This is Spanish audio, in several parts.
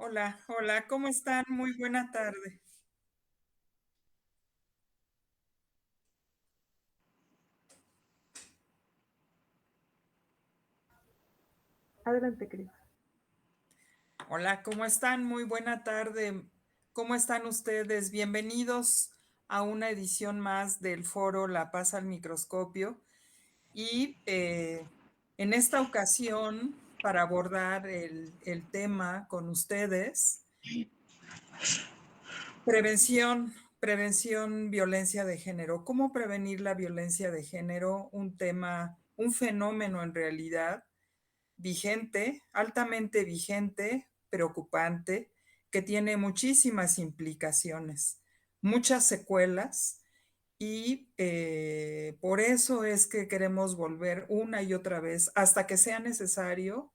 Hola, hola, ¿cómo están? Muy buena tarde. Adelante, Cris. Hola, ¿cómo están? Muy buena tarde. ¿Cómo están ustedes? Bienvenidos a una edición más del foro La Paz al Microscopio. Y en esta ocasión, para abordar el tema con ustedes, prevención, violencia de género. ¿Cómo prevenir la violencia de género? Un tema, un fenómeno en realidad vigente, altamente vigente, preocupante, que tiene muchísimas implicaciones, muchas secuelas y por eso es que queremos volver una y otra vez hasta que sea necesario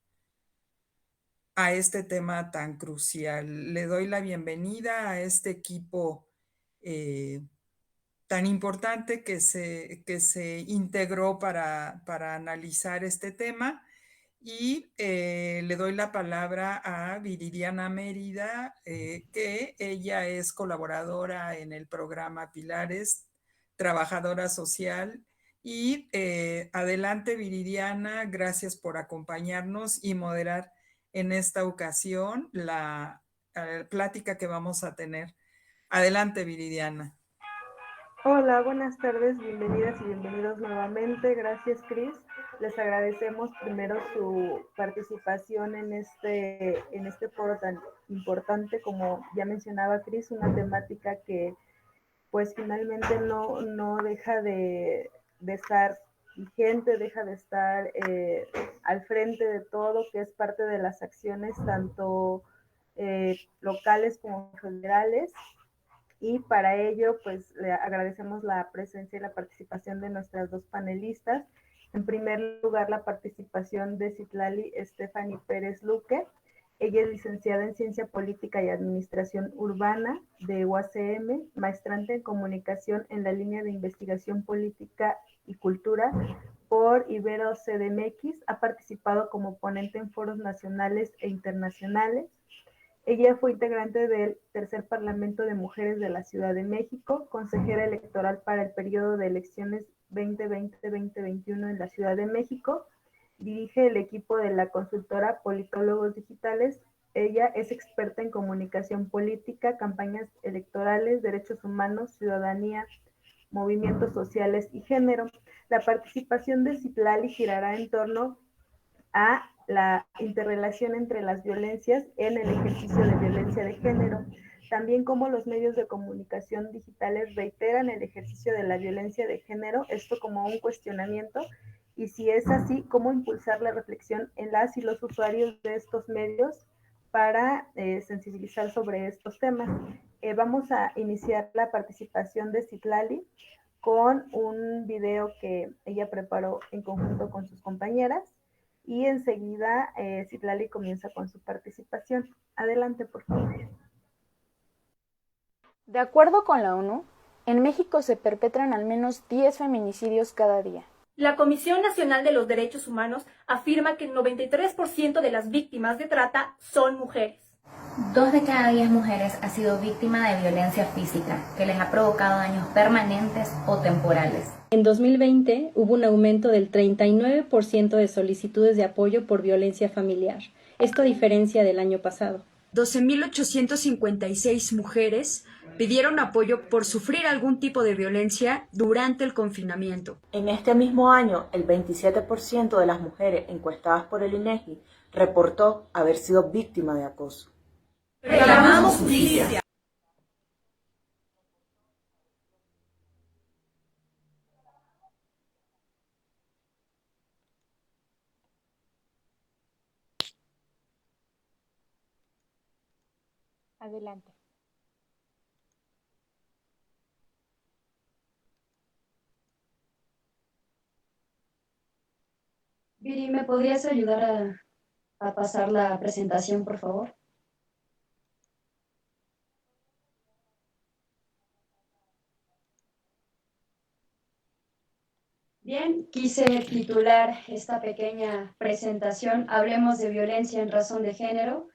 a este tema tan crucial. Le doy la bienvenida a este equipo eh, tan importante que se integró para analizar este tema. Y le doy la palabra a Viridiana Mérida, que ella es colaboradora en el programa Pilares, trabajadora social. Y adelante, Viridiana, gracias por acompañarnos y moderar en esta ocasión la plática que vamos a tener. Adelante, Viridiana. Hola, buenas tardes, bienvenidas y bienvenidos nuevamente. Gracias, Cris. Les agradecemos primero su participación en este foro tan importante, como ya mencionaba Cris, una temática que pues finalmente no deja de estar vigente, deja de estar al frente de todo, que es parte de las acciones tanto locales como federales. Y para ello, pues le agradecemos la presencia y la participación de nuestras dos panelistas. En primer lugar, la participación de Citlali Stephanie Pérez Luque. Ella es licenciada en Ciencia Política y Administración Urbana de UACM, maestrante en Comunicación en la línea de Investigación Política y Cultura por Ibero CDMX. Ha participado como ponente en foros nacionales e internacionales. Ella fue integrante del Tercer Parlamento de Mujeres de la Ciudad de México, consejera electoral para el periodo de elecciones 2020-2021 en la Ciudad de México. Dirige el equipo de la consultora Politólogos Digitales. Ella es experta en comunicación política, campañas electorales, derechos humanos, ciudadanía, movimientos sociales y género. La participación de Citlali girará en torno a la interrelación entre las violencias en el ejercicio de violencia de género, también cómo los medios de comunicación digitales reiteran el ejercicio de la violencia de género, esto como un cuestionamiento, y si es así, cómo impulsar la reflexión en las y los usuarios de estos medios para sensibilizar sobre estos temas. Vamos a iniciar la participación de Citlali con un video que ella preparó en conjunto con sus compañeras y enseguida Citlali comienza con su participación. Adelante, por favor. De acuerdo con la ONU, en México se perpetran al menos 10 feminicidios cada día. La Comisión Nacional de los Derechos Humanos afirma que el 93% de las víctimas de trata son mujeres. 2 de cada 10 mujeres ha sido víctima de violencia física, que les ha provocado daños permanentes o temporales. En 2020 hubo un aumento del 39% de solicitudes de apoyo por violencia familiar, esto a diferencia del año pasado. 12.856 mujeres pidieron apoyo por sufrir algún tipo de violencia durante el confinamiento. En este mismo año, el 27% de las mujeres encuestadas por el INEGI reportó haber sido víctima de acoso. Reclamamos justicia. Adelante. Viri, ¿me podrías ayudar a pasar la presentación, por favor? Bien, quise titular esta pequeña presentación Hablemos de violencia en razón de género,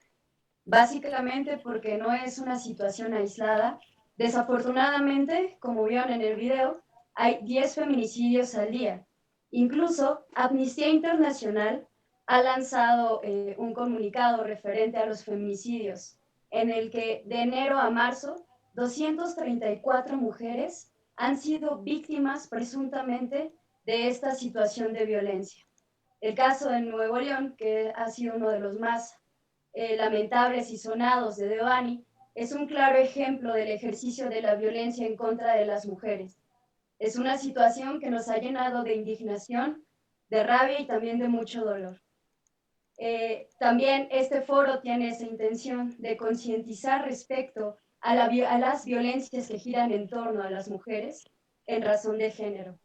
básicamente porque no es una situación aislada. Desafortunadamente, como vieron en el video, hay 10 feminicidios al día. Incluso Amnistía Internacional ha lanzado un comunicado referente a los feminicidios, en el que de enero a marzo 234 mujeres han sido víctimas presuntamente de esta situación de violencia. El caso de Nuevo León, que ha sido uno de los más lamentables y sonados de Devani, es un claro ejemplo del ejercicio de la violencia en contra de las mujeres. Es una situación que nos ha llenado de indignación, de rabia y también de mucho dolor. También este foro tiene esa intención de concientizar respecto a las violencias que giran en torno a las mujeres en razón de género.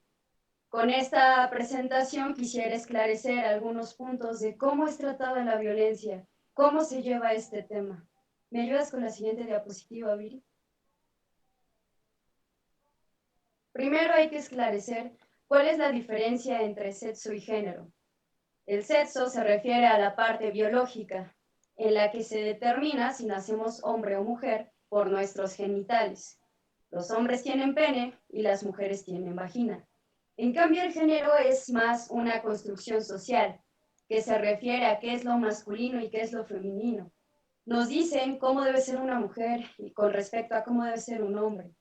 Con esta presentación quisiera esclarecer algunos puntos de cómo es tratada la violencia, cómo se lleva este tema. ¿Me ayudas con la siguiente diapositiva, Viri? Primero hay que esclarecer cuál es la diferencia entre sexo y género. El sexo se refiere a la parte biológica, en la que se determina si nacemos hombre o mujer por nuestros genitales. Los hombres tienen pene y las mujeres tienen vagina. En cambio, el género es más una construcción social, que se refiere a qué es lo masculino y qué es lo femenino. Nos dicen cómo debe ser una mujer y con respecto a cómo debe ser un hombre.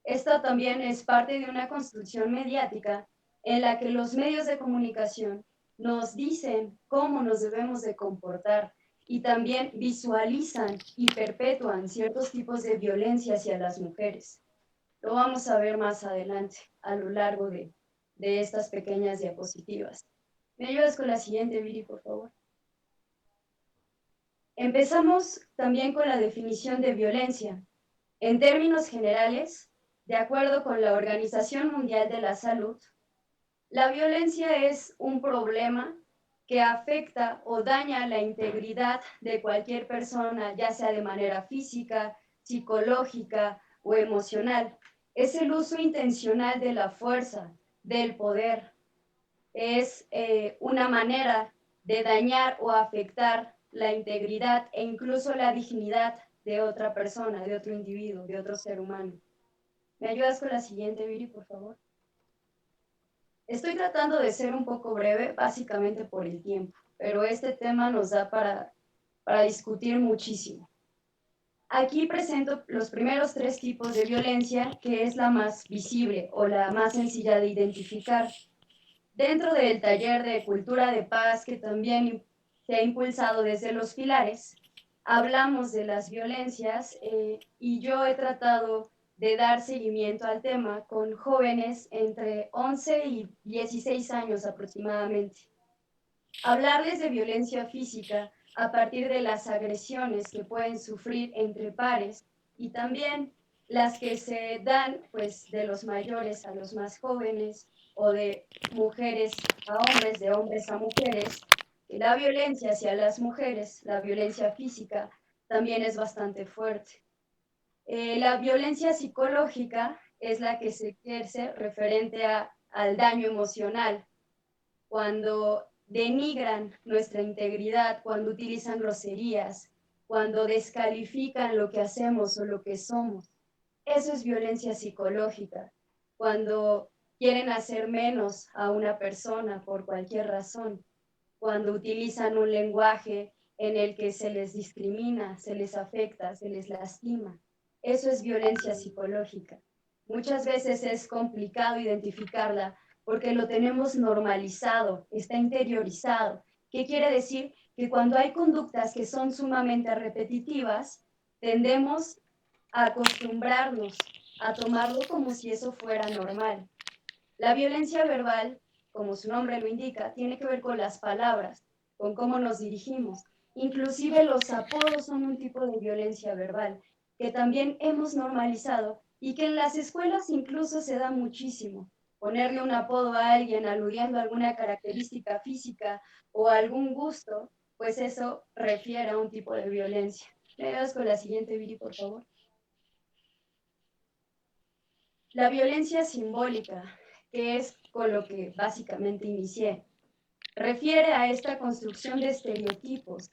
Esto también es parte de una construcción mediática en la que los medios de comunicación nos dicen cómo nos debemos de comportar y también visualizan y perpetúan ciertos tipos de violencia hacia las mujeres. Lo vamos a ver más adelante a lo largo de estas pequeñas diapositivas. ¿Me ayudas con la siguiente, Viri, por favor? Empezamos también con la definición de violencia. En términos generales, de acuerdo con la Organización Mundial de la Salud, la violencia es un problema que afecta o daña la integridad de cualquier persona, ya sea de manera física, psicológica o emocional. Es el uso intencional de la fuerza, del poder. Es una manera de dañar o afectar la integridad e incluso la dignidad de otra persona, de otro individuo, de otro ser humano. ¿Me ayudas con la siguiente, Viri, por favor? Estoy tratando de ser un poco breve, básicamente por el tiempo, pero este tema nos da para discutir muchísimo. Aquí presento los primeros 3 tipos de violencia, que es la más visible o la más sencilla de identificar. Dentro del taller de cultura de paz, que también se ha impulsado desde los pilares, hablamos de las violencias y yo he tratado de dar seguimiento al tema con jóvenes entre 11 y 16 años aproximadamente. Hablarles de violencia física a partir de las agresiones que pueden sufrir entre pares y también las que se dan pues de los mayores a los más jóvenes o de mujeres a hombres, de hombres a mujeres. La violencia hacia las mujeres, la violencia física, también es bastante fuerte. La violencia psicológica es la que se ejerce referente al daño emocional, cuando denigran nuestra integridad, cuando utilizan groserías, cuando descalifican lo que hacemos o lo que somos. Eso es violencia psicológica, cuando quieren hacer menos a una persona por cualquier razón, cuando utilizan un lenguaje en el que se les discrimina, se les afecta, se les lastima. Eso es violencia psicológica. Muchas veces es complicado identificarla porque lo tenemos normalizado, está interiorizado. ¿Qué quiere decir? Que cuando hay conductas que son sumamente repetitivas, tendemos a acostumbrarnos a tomarlo como si eso fuera normal. La violencia verbal, como su nombre lo indica, tiene que ver con las palabras, con cómo nos dirigimos. Inclusive los apodos son un tipo de violencia verbal que también hemos normalizado y que en las escuelas incluso se da muchísimo. Ponerle un apodo a alguien aludiendo a alguna característica física o algún gusto, pues eso refiere a un tipo de violencia. ¿Me das con la siguiente, Viri, por favor? La violencia simbólica, que es con lo que básicamente inicié, refiere a esta construcción de estereotipos,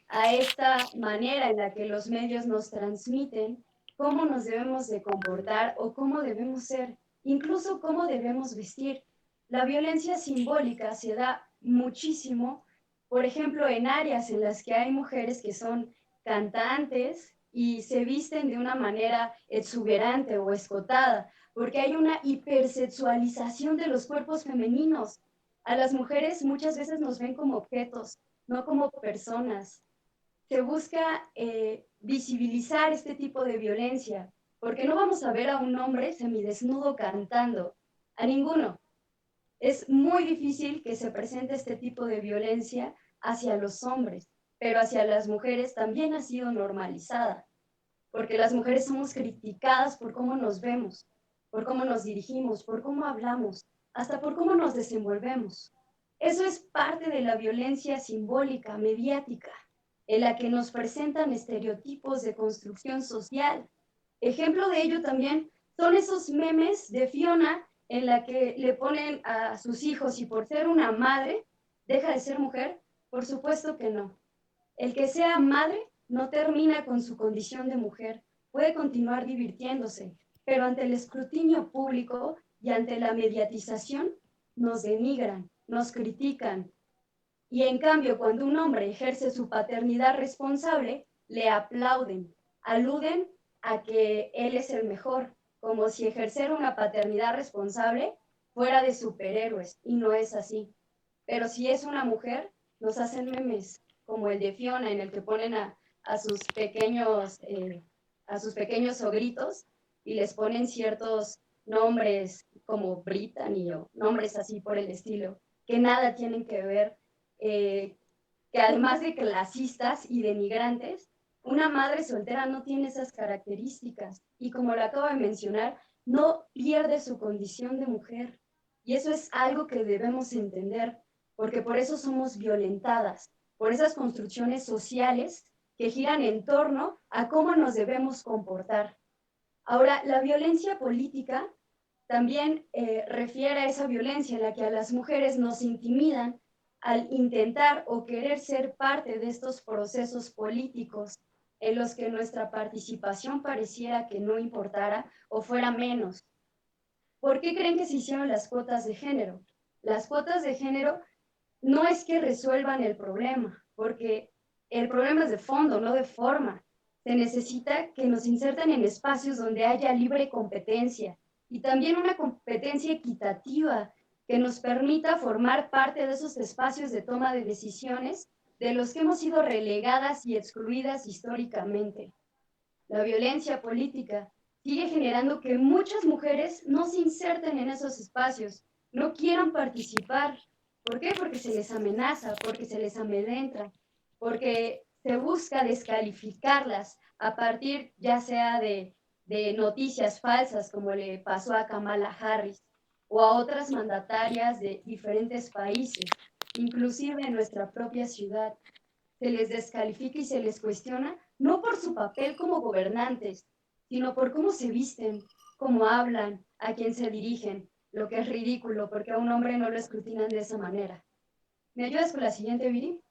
a esta manera en la que los medios nos transmiten cómo nos debemos de comportar o cómo debemos ser, incluso cómo debemos vestir. La violencia simbólica se da muchísimo, por ejemplo, en áreas en las que hay mujeres que son cantantes y se visten de una manera exuberante o escotada, porque hay una hipersexualización de los cuerpos femeninos. A las mujeres muchas veces nos ven como objetos, no como personas. Se busca visibilizar este tipo de violencia, porque no vamos a ver a un hombre semidesnudo cantando, a ninguno. Es muy difícil que se presente este tipo de violencia hacia los hombres, pero hacia las mujeres también ha sido normalizada, porque las mujeres somos criticadas por cómo nos vemos, por cómo nos dirigimos, por cómo hablamos, hasta por cómo nos desenvolvemos. Eso es parte de la violencia simbólica, mediática, en la que nos presentan estereotipos de construcción social. Ejemplo de ello también son esos memes de Fiona en la que le ponen a sus hijos y por ser una madre, deja de ser mujer. Por supuesto que no. El que sea madre no termina con su condición de mujer, puede continuar divirtiéndose, pero ante el escrutinio público y ante la mediatización nos denigran, nos critican. Y en cambio, cuando un hombre ejerce su paternidad responsable, le aplauden, aluden a que él es el mejor, como si ejercer una paternidad responsable fuera de superhéroes, y no es así. Pero si es una mujer, nos hacen memes, como el de Fiona, en el que ponen a sus pequeños sogritos y les ponen ciertos nombres como Brittany o nombres así por el estilo, que nada tienen que ver, que además de clasistas y denigrantes, una madre soltera no tiene esas características y como lo acabo de mencionar, no pierde su condición de mujer. Y eso es algo que debemos entender, porque por eso somos violentadas, por esas construcciones sociales que giran en torno a cómo nos debemos comportar. Ahora, la violencia política también refiere a esa violencia en la que a las mujeres nos intimidan al intentar o querer ser parte de estos procesos políticos en los que nuestra participación pareciera que no importara o fuera menos. ¿Por qué creen que se hicieron las cuotas de género? Las cuotas de género no es que resuelvan el problema, porque el problema es de fondo, no de forma. Se necesita que nos inserten en espacios donde haya libre competencia y también una competencia equitativa que nos permita formar parte de esos espacios de toma de decisiones de los que hemos sido relegadas y excluidas históricamente. La violencia política sigue generando que muchas mujeres no se inserten en esos espacios, no quieran participar. ¿Por qué? Porque se les amenaza, porque se les amedrenta, porque se busca descalificarlas a partir ya sea de noticias falsas, como le pasó a Kamala Harris, o a otras mandatarias de diferentes países, inclusive en nuestra propia ciudad. Se les descalifica y se les cuestiona, no por su papel como gobernantes, sino por cómo se visten, cómo hablan, a quién se dirigen, lo que es ridículo, porque a un hombre no lo escrutinan de esa manera. ¿Me ayudas con la siguiente, Viri?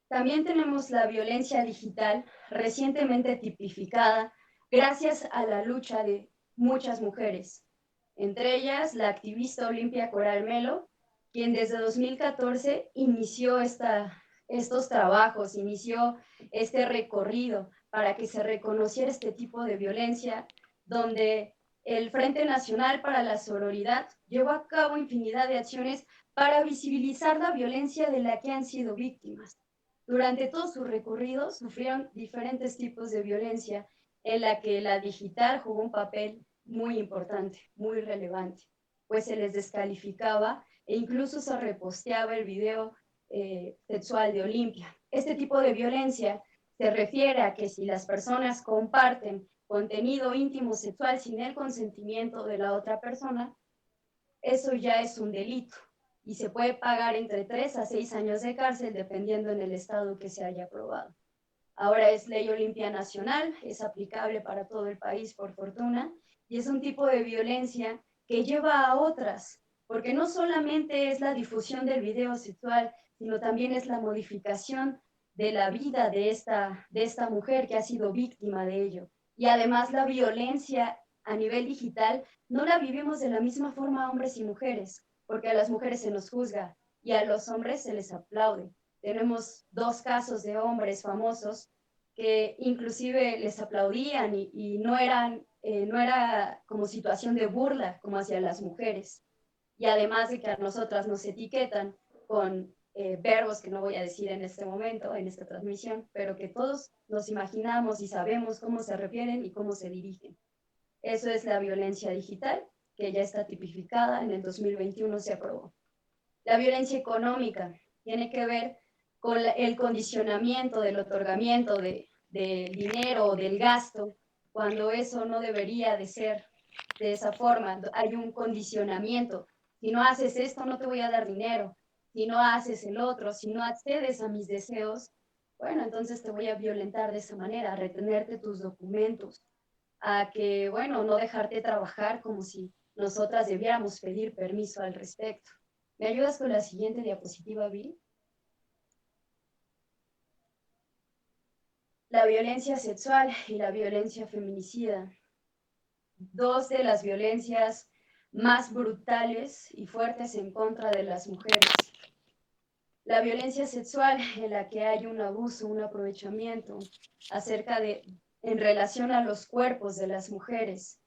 También tenemos la violencia digital, recientemente tipificada, gracias a la lucha de muchas mujeres, entre ellas la activista Olimpia Coral Melo, quien desde 2014 inició estos trabajos, inició este recorrido para que se reconociera este tipo de violencia, donde el Frente Nacional para la Sororidad llevó a cabo infinidad de acciones para visibilizar la violencia de la que han sido víctimas. Durante todo su recorrido sufrieron diferentes tipos de violencia en la que la digital jugó un papel muy importante, muy relevante, pues se les descalificaba e incluso se reposteaba el video sexual de Olimpia. Este tipo de violencia se refiere a que si las personas comparten contenido íntimo sexual sin el consentimiento de la otra persona, eso ya es un delito y se puede pagar entre 3 a 6 años de cárcel dependiendo en el estado que se haya aprobado. Ahora es ley Olimpia nacional, es aplicable para todo el país por fortuna y es un tipo de violencia que lleva a otras porque no solamente es la difusión del video sexual, sino también es la modificación de la vida de esta mujer que ha sido víctima de ello. Y además la violencia a nivel digital no la vivimos de la misma forma hombres y mujeres, porque a las mujeres se nos juzga y a los hombres se les aplaude. Tenemos 2 casos de hombres famosos que inclusive les aplaudían y no era como situación de burla como hacia las mujeres. Y además de que a nosotras nos etiquetan con verbos que no voy a decir en este momento, en esta transmisión, pero que todos nos imaginamos y sabemos cómo se refieren y cómo se dirigen. Eso es la violencia digital, que ya está tipificada, en el 2021 se aprobó. La violencia económica tiene que ver con el condicionamiento del otorgamiento del dinero o del gasto, cuando eso no debería de ser de esa forma. Hay un condicionamiento. Si no haces esto, no te voy a dar dinero. Si no haces el otro, si no accedes a mis deseos, bueno, entonces te voy a violentar de esa manera, a retenerte tus documentos, a que, bueno, no dejarte trabajar como si nosotras debiéramos pedir permiso al respecto. ¿Me ayudas con la siguiente diapositiva, Bill? La violencia sexual y la violencia feminicida. 2 de las violencias más brutales y fuertes en contra de las mujeres. La violencia sexual, en la que hay un abuso, un aprovechamiento en relación a los cuerpos de las mujeres.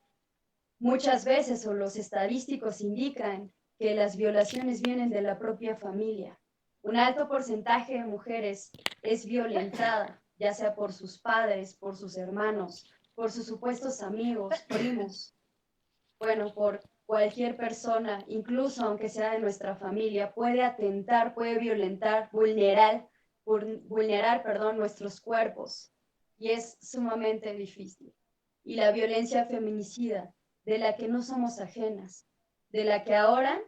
Muchas veces, o los estadísticos indican, que las violaciones vienen de la propia familia. Un alto porcentaje de mujeres es violentada, ya sea por sus padres, por sus hermanos, por sus supuestos amigos, primos, bueno, por cualquier persona, incluso aunque sea de nuestra familia, puede atentar, puede violentar, vulnerar, nuestros cuerpos. Y es sumamente difícil. Y la violencia feminicida, de la que no somos ajenas, de la que ahora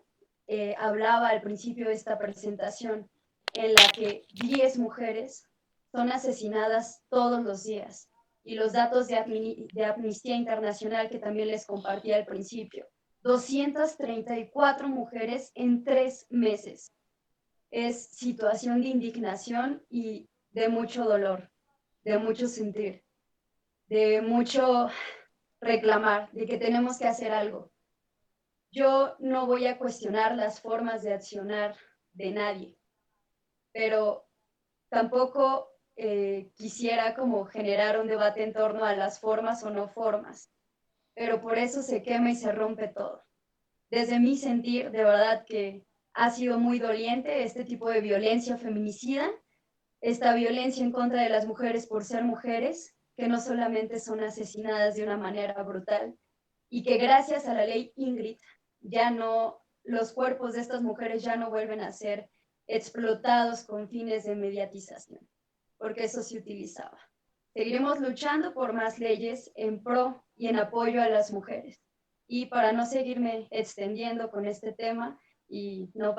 hablaba al principio de esta presentación, en la que 10 mujeres son asesinadas todos los días. Y los datos de Amnistía Internacional que también les compartí al principio. 234 mujeres en 3 meses. Es situación de indignación y de mucho dolor, de mucho sentir, de mucho reclamar, de que tenemos que hacer algo. Yo no voy a cuestionar las formas de accionar de nadie, pero tampoco quisiera como generar un debate en torno a las formas o no formas, pero por eso se quema y se rompe todo. Desde mi sentir, de verdad que ha sido muy doliente este tipo de violencia feminicida, esta violencia en contra de las mujeres por ser mujeres, que no solamente son asesinadas de una manera brutal, y que gracias a la ley Ingrid, los cuerpos de estas mujeres ya no vuelven a ser explotados con fines de mediatización, porque eso se utilizaba. Seguiremos luchando por más leyes en pro y en apoyo a las mujeres. Y para no seguirme extendiendo con este tema y no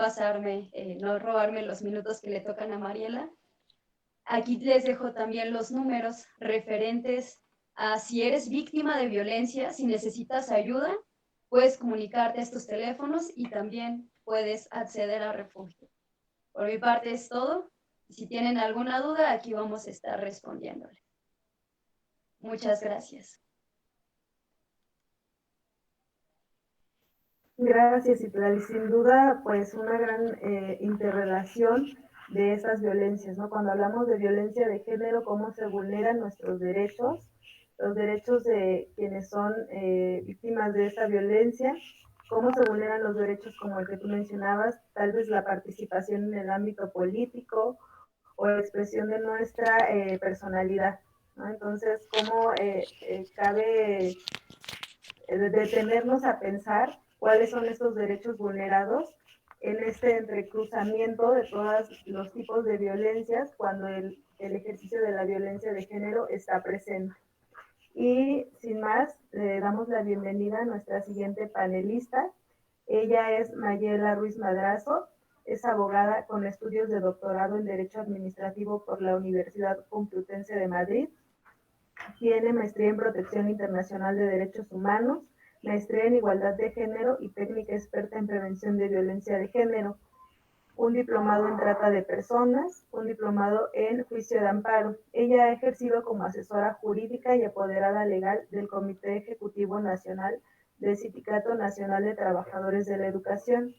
robarme los minutos que le tocan a Mariela, aquí les dejo también los números referentes a si eres víctima de violencia, si necesitas ayuda, puedes comunicarte a estos teléfonos y también puedes acceder a refugio. Por mi parte es todo. Si tienen alguna duda, aquí vamos a estar respondiéndole. Muchas gracias. Gracias, Itlali. Sin duda, pues una gran interrelación de esas violencias, ¿no? Cuando hablamos de violencia de género, cómo se vulneran nuestros derechos, los derechos de quienes son víctimas de esa violencia, cómo se vulneran los derechos como el que tú mencionabas, tal vez la participación en el ámbito político o la expresión de nuestra personalidad, ¿no? Entonces, cómo cabe detenernos a pensar cuáles son estos derechos vulnerados en este entrecruzamiento de todos los tipos de violencias cuando el ejercicio de la violencia de género está presente. Y sin más, le damos la bienvenida a nuestra siguiente panelista. Ella es Mayela Ruiz Madrazo, es abogada con estudios de doctorado en Derecho Administrativo por la Universidad Complutense de Madrid. Tiene maestría en Protección Internacional de Derechos Humanos, maestría en igualdad de género y técnica experta en prevención de violencia de género, un diplomado en trata de personas, un diplomado en juicio de amparo. Ella ha ejercido como asesora jurídica y apoderada legal del Comité Ejecutivo Nacional del Sindicato Nacional de Trabajadores de la Educación.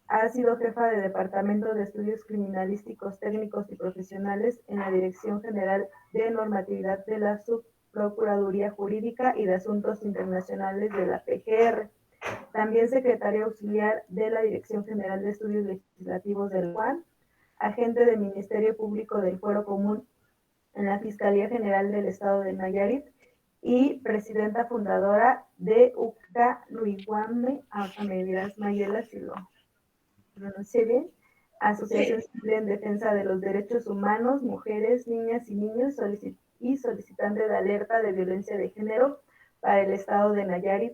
Ha sido jefa de Departamento de Estudios Criminalísticos Técnicos y Profesionales en la Dirección General de Normatividad de la Subprocuraduría Jurídica y de Asuntos Internacionales de la PGR. También secretaria auxiliar de la Dirección General de Estudios Legislativos del UAN, agente del Ministerio Público del Fuero Común en la Fiscalía General del Estado de Nayarit y presidenta fundadora de UCA Nuiguame, me dirás Mayela si lo pronuncié bien, Asociación Civil en Defensa de los Derechos Humanos, Mujeres, Niñas y Niños y solicitante de alerta de violencia de género para el Estado de Nayarit.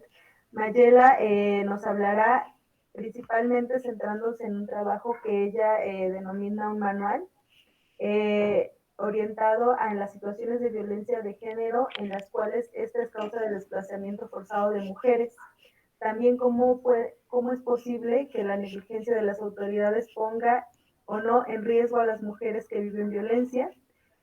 Mayela nos hablará principalmente centrándose en un trabajo que ella denomina un manual orientado a las situaciones de violencia de género en las cuales esta es causa del desplazamiento forzado de mujeres. También cómo es posible que la negligencia de las autoridades ponga o no en riesgo a las mujeres que viven violencia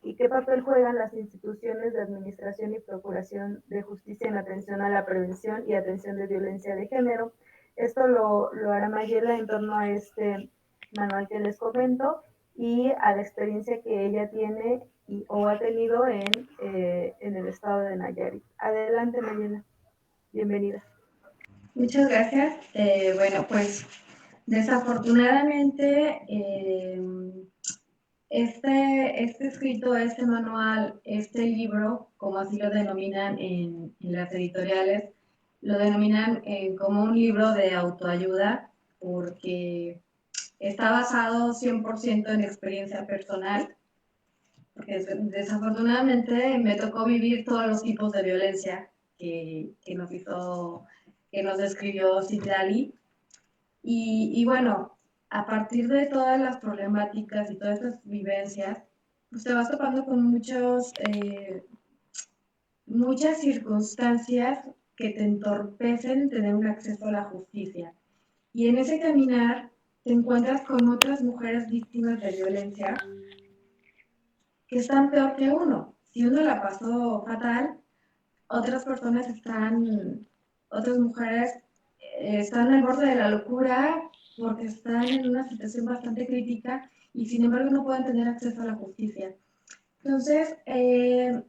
y qué papel juegan las instituciones de administración y procuración de justicia en atención a la prevención y atención de violencia de género. Esto lo hará Mayela en torno a este manual que les comento y a la experiencia que ella tiene o ha tenido en el estado de Nayarit. Adelante, Mayela. Bienvenida. Muchas gracias. Bueno, pues desafortunadamente este escrito, este manual, este libro, como así lo denominan en las editoriales, lo denominan como un libro de autoayuda porque está basado 100% en experiencia personal. Porque desafortunadamente me tocó vivir todos los tipos de violencia que nos describió Citlali. Y bueno, a partir de todas las problemáticas y todas estas vivencias, pues te vas topando con muchas circunstancias que te entorpecen tener un acceso a la justicia. Y en ese caminar te encuentras con otras mujeres víctimas de violencia que están peor que uno. Si uno la pasó fatal, otras mujeres están al borde de la locura porque están en una situación bastante crítica y sin embargo no pueden tener acceso a la justicia. Entonces, el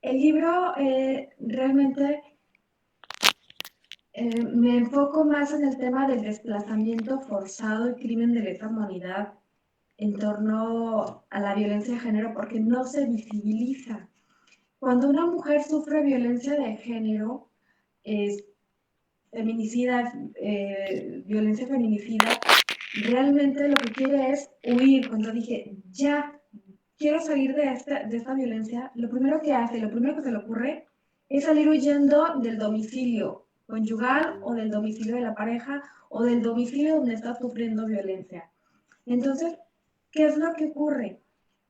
libro realmente me enfoco más en el tema del desplazamiento forzado y crimen de lesa humanidad en torno a la violencia de género porque no se visibiliza. Cuando una mujer sufre violencia de género, violencia feminicida, realmente lo que quiere es huir. Cuando dije, ya, quiero salir de esta violencia, lo primero que se le ocurre es salir huyendo del domicilio conyugal o del domicilio de la pareja o del domicilio donde está sufriendo violencia. Entonces, ¿qué es lo que ocurre?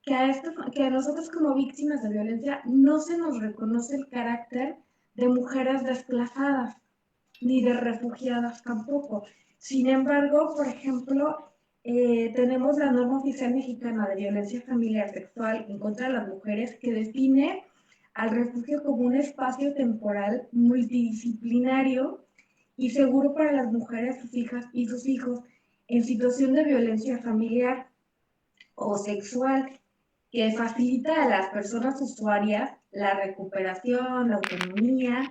Que a nosotros como víctimas de violencia no se nos reconoce el carácter de mujeres desplazadas, ni de refugiadas tampoco. Sin embargo, por ejemplo, tenemos la norma oficial mexicana de violencia familiar sexual en contra de las mujeres que define al refugio como un espacio temporal multidisciplinario y seguro para las mujeres, sus hijas y sus hijos en situación de violencia familiar o sexual, que facilita a las personas usuarias la recuperación, la autonomía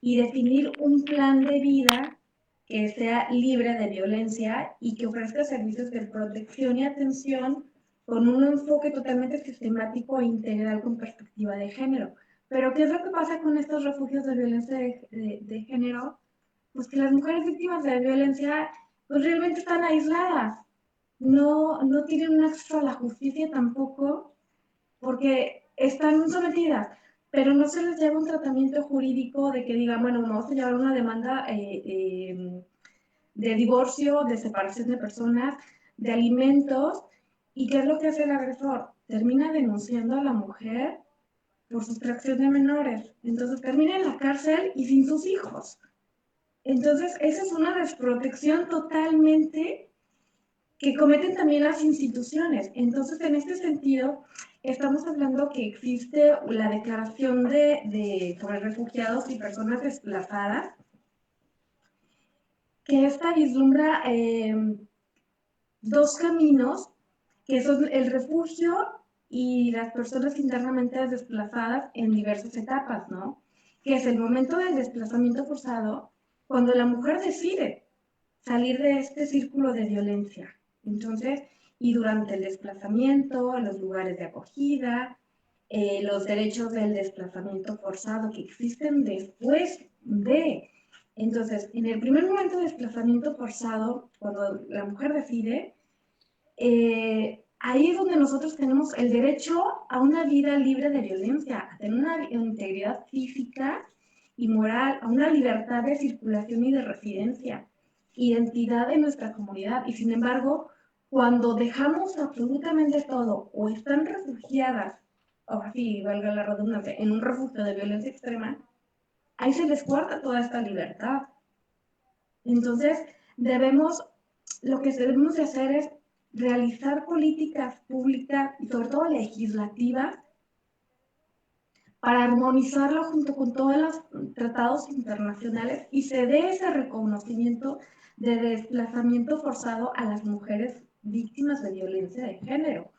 y definir un plan de vida que sea libre de violencia y que ofrezca servicios de protección y atención con un enfoque totalmente sistemático e integral con perspectiva de género. Pero ¿qué es lo que pasa con estos refugios de violencia de género? Pues que las mujeres víctimas de violencia pues realmente están aisladas, no tienen un acceso a la justicia tampoco, porque están sometidas, pero no se les lleva un tratamiento jurídico de que digan, bueno, vamos a llevar una demanda de divorcio, de separación de personas, de alimentos, y ¿qué es lo que hace el agresor? Termina denunciando a la mujer, por sustracción de menores. Entonces termina en la cárcel y sin sus hijos. Entonces esa es una desprotección totalmente que cometen también las instituciones. Entonces, en este sentido, estamos hablando que existe la declaración sobre refugiados y personas desplazadas, que esta vislumbra dos caminos, que son el refugio y las personas internamente desplazadas en diversas etapas, ¿no? Que es el momento del desplazamiento forzado, cuando la mujer decide salir de este círculo de violencia. Entonces, y durante el desplazamiento, los lugares de acogida, los derechos del desplazamiento forzado que existen después de. Entonces, en el primer momento de desplazamiento forzado, cuando la mujer decide, ahí es donde nosotros tenemos el derecho a una vida libre de violencia, a tener una integridad física y moral, a una libertad de circulación y de residencia, identidad de nuestra comunidad. Y sin embargo, cuando dejamos absolutamente todo o están refugiadas, o así valga la redundancia, en un refugio de violencia extrema, ahí se les corta toda esta libertad. Entonces, lo que debemos de hacer es realizar políticas públicas y sobre todo legislativas para armonizarlo junto con todos los tratados internacionales y se dé ese reconocimiento de desplazamiento forzado a las mujeres víctimas de violencia de género,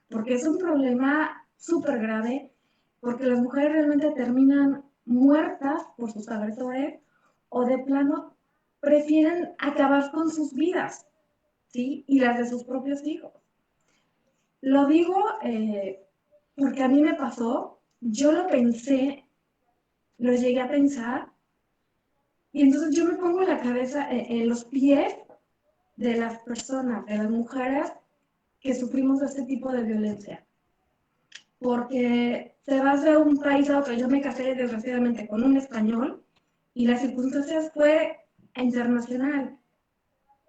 porque es un problema súper grave, porque las mujeres realmente terminan muertas por sus agresores o de plano prefieren acabar con sus vidas, ¿sí? Y las de sus propios hijos. Lo digo porque a mí me pasó, yo lo pensé, lo llegué a pensar, y entonces yo me pongo en la cabeza, en los pies de las personas, de las mujeres que sufrimos de este tipo de violencia. Porque te vas de un país a otro. Yo me casé desgraciadamente con un español y las circunstancias fue internacional.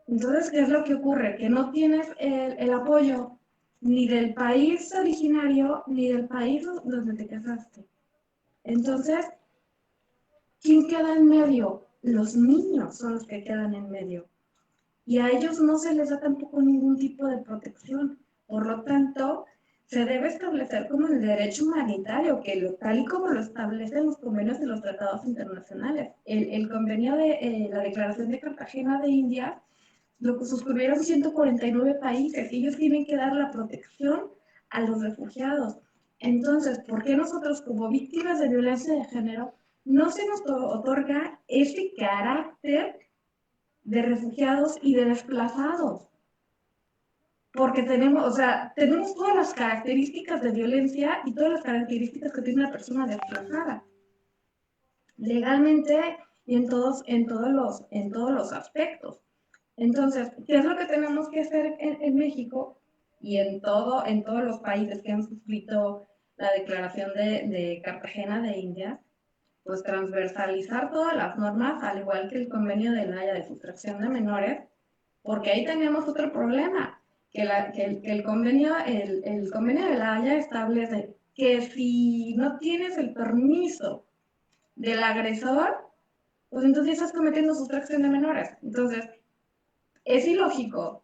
Entonces, ¿qué es lo que ocurre? Que no tienes el apoyo ni del país originario ni del país donde te casaste. Entonces, ¿quién queda en medio? Los niños son los que quedan en medio. Y a ellos no se les da tampoco ningún tipo de protección. Por lo tanto, se debe establecer como el derecho humanitario, tal y como lo establecen los convenios y los tratados internacionales. El convenio de la Declaración de Cartagena de Indias lo que suscribieron 149 países y ellos tienen que dar la protección a los refugiados. Entonces, ¿por qué nosotros como víctimas de violencia de género no se nos otorga ese carácter de refugiados y de desplazados? Porque tenemos todas las características de violencia y todas las características que tiene una persona desplazada, legalmente y en todos los aspectos. Entonces, ¿qué es lo que tenemos que hacer en México y en todos los países que han suscrito la Declaración de Cartagena de Indias? Pues transversalizar todas las normas, al igual que el Convenio de La Haya de sustracción de menores, porque ahí tenemos otro problema, que el convenio de La Haya establece que si no tienes el permiso del agresor, pues entonces estás cometiendo sustracción de menores. Entonces, es ilógico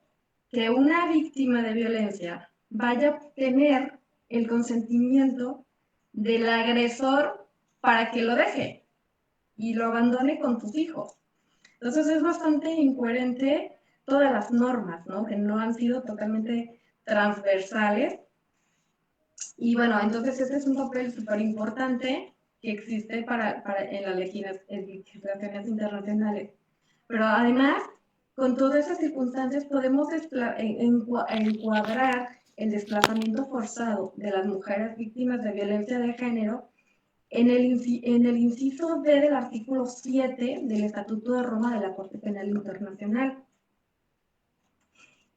que una víctima de violencia vaya a tener el consentimiento del agresor para que lo deje y lo abandone con tus hijos. Entonces es bastante incoherente todas las normas, ¿no? Que no han sido totalmente transversales. Y bueno, entonces ese es un papel súper importante que existe en las legislaciones internacionales. Pero además, con todas esas circunstancias podemos encuadrar el desplazamiento forzado de las mujeres víctimas de violencia de género en el inciso D del artículo 7 del Estatuto de Roma de la Corte Penal Internacional,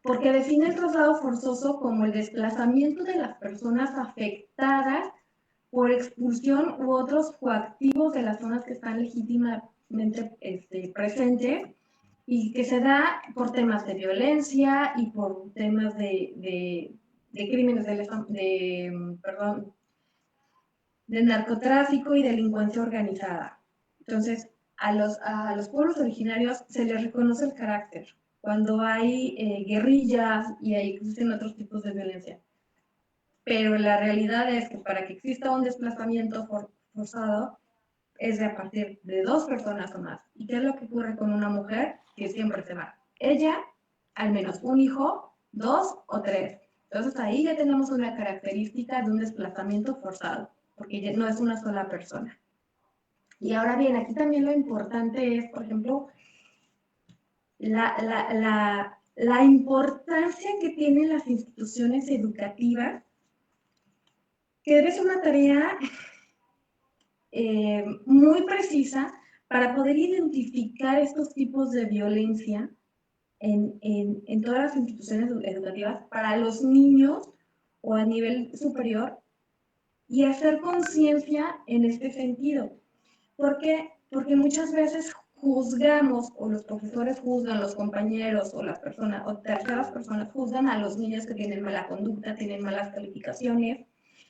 porque define el traslado forzoso como el desplazamiento de las personas afectadas por expulsión u otros coactivos de las zonas que están legítimamente presentes y que se da por temas de violencia y por temas de crímenes de de narcotráfico y delincuencia organizada. Entonces, a los pueblos originarios se les reconoce el carácter cuando hay guerrillas y existen otros tipos de violencia. Pero la realidad es que para que exista un desplazamiento forzado es de a partir de 2 personas o más. ¿Y qué es lo que ocurre con una mujer? Que siempre se va. Ella, al menos un hijo, 2 o 3. Entonces ahí ya tenemos una característica de un desplazamiento forzado, porque ya no es una sola persona. Y ahora bien, aquí también lo importante es, por ejemplo, la importancia que tienen las instituciones educativas, que debe ser una tarea muy precisa para poder identificar estos tipos de violencia en todas las instituciones educativas para los niños o a nivel superior y hacer conciencia en este sentido. ¿Por qué? Porque muchas veces juzgamos, o los profesores juzgan, los compañeros o las personas, o terceras personas juzgan a los niños que tienen mala conducta, tienen malas calificaciones,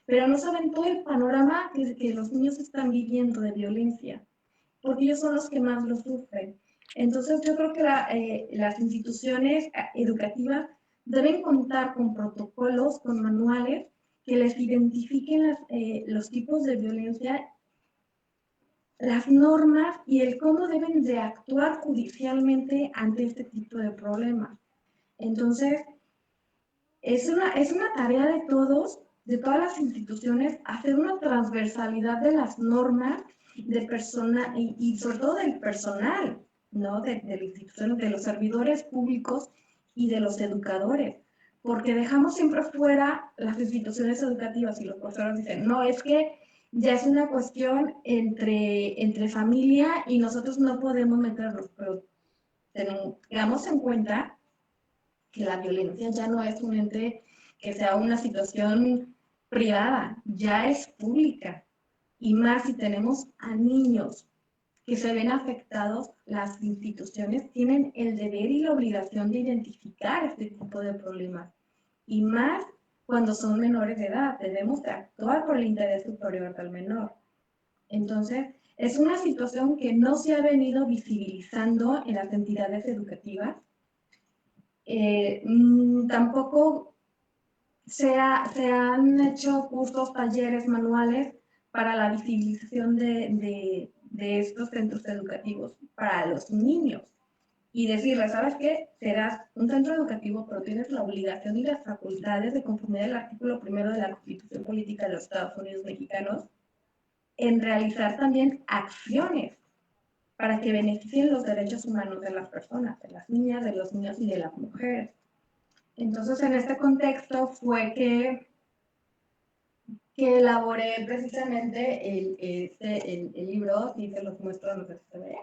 pero no saben todo el panorama que los niños están viviendo de violencia, porque ellos son los que más lo sufren. Entonces yo creo que las instituciones educativas deben contar con protocolos, con manuales que les identifiquen los tipos de violencia, las normas y el cómo deben de actuar judicialmente ante este tipo de problemas. Entonces, es una tarea de todos, de todas las instituciones, hacer una transversalidad de las normas de persona y sobre todo del personal, ¿no? De la institución, de los servidores públicos y de los educadores, porque dejamos siempre fuera las instituciones educativas y los profesores dicen, no, es que ya es una cuestión entre familia y nosotros no podemos meternos, pero tengamos en cuenta que la violencia ya no es un ente que sea una situación privada, ya es pública. Y más si tenemos a niños que se ven afectados, las instituciones tienen el deber y la obligación de identificar este tipo de problemas. Y más cuando son menores de edad, debemos de actuar por el interés superior del menor. Entonces, es una situación que no se ha venido visibilizando en las entidades educativas. Tampoco se han hecho cursos, talleres, manuales para la visibilización de estos centros educativos para los niños. Y decirles, ¿sabes qué? Serás un centro educativo, pero tienes la obligación y las facultades de conformidad al artículo 1 de la Constitución Política de los Estados Unidos Mexicanos en realizar también acciones para que beneficien los derechos humanos de las personas, de las niñas, de los niños y de las mujeres. Entonces, en este contexto fue que elaboré precisamente el libro, y se los muestro, no sé si se ve,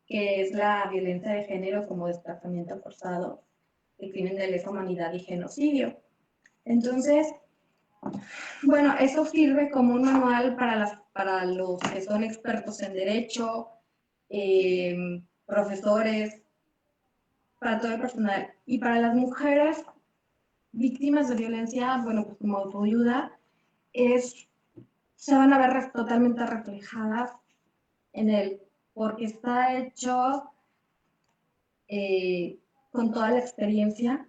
que es la violencia de género como desplazamiento forzado, el crimen de lesa humanidad y genocidio. Entonces, bueno, eso sirve como un manual para los que son expertos en derecho, profesores, para todo el personal. Y para las mujeres víctimas de violencia, bueno, pues como autoayuda, se van a ver totalmente reflejadas en él, porque está hecho con toda la experiencia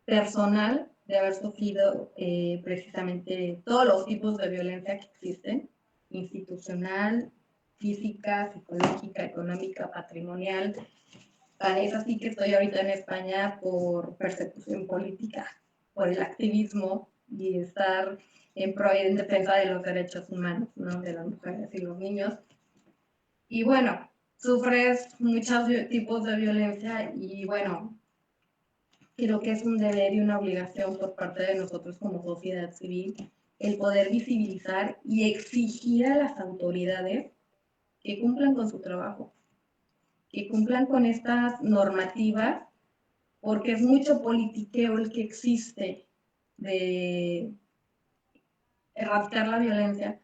personal de haber sufrido precisamente todos los tipos de violencia que existen, institucional, física, psicológica, económica, patrimonial. Es así que estoy ahorita en España por persecución política, por el activismo y estar en defensa de los derechos humanos, ¿no? De las mujeres y los niños. Y bueno, sufres muchos tipos de violencia y bueno, creo que es un deber y una obligación por parte de nosotros como sociedad civil el poder visibilizar y exigir a las autoridades que cumplan con su trabajo, que cumplan con estas normativas, porque es mucho politiqueo el que existe de erradicar la violencia,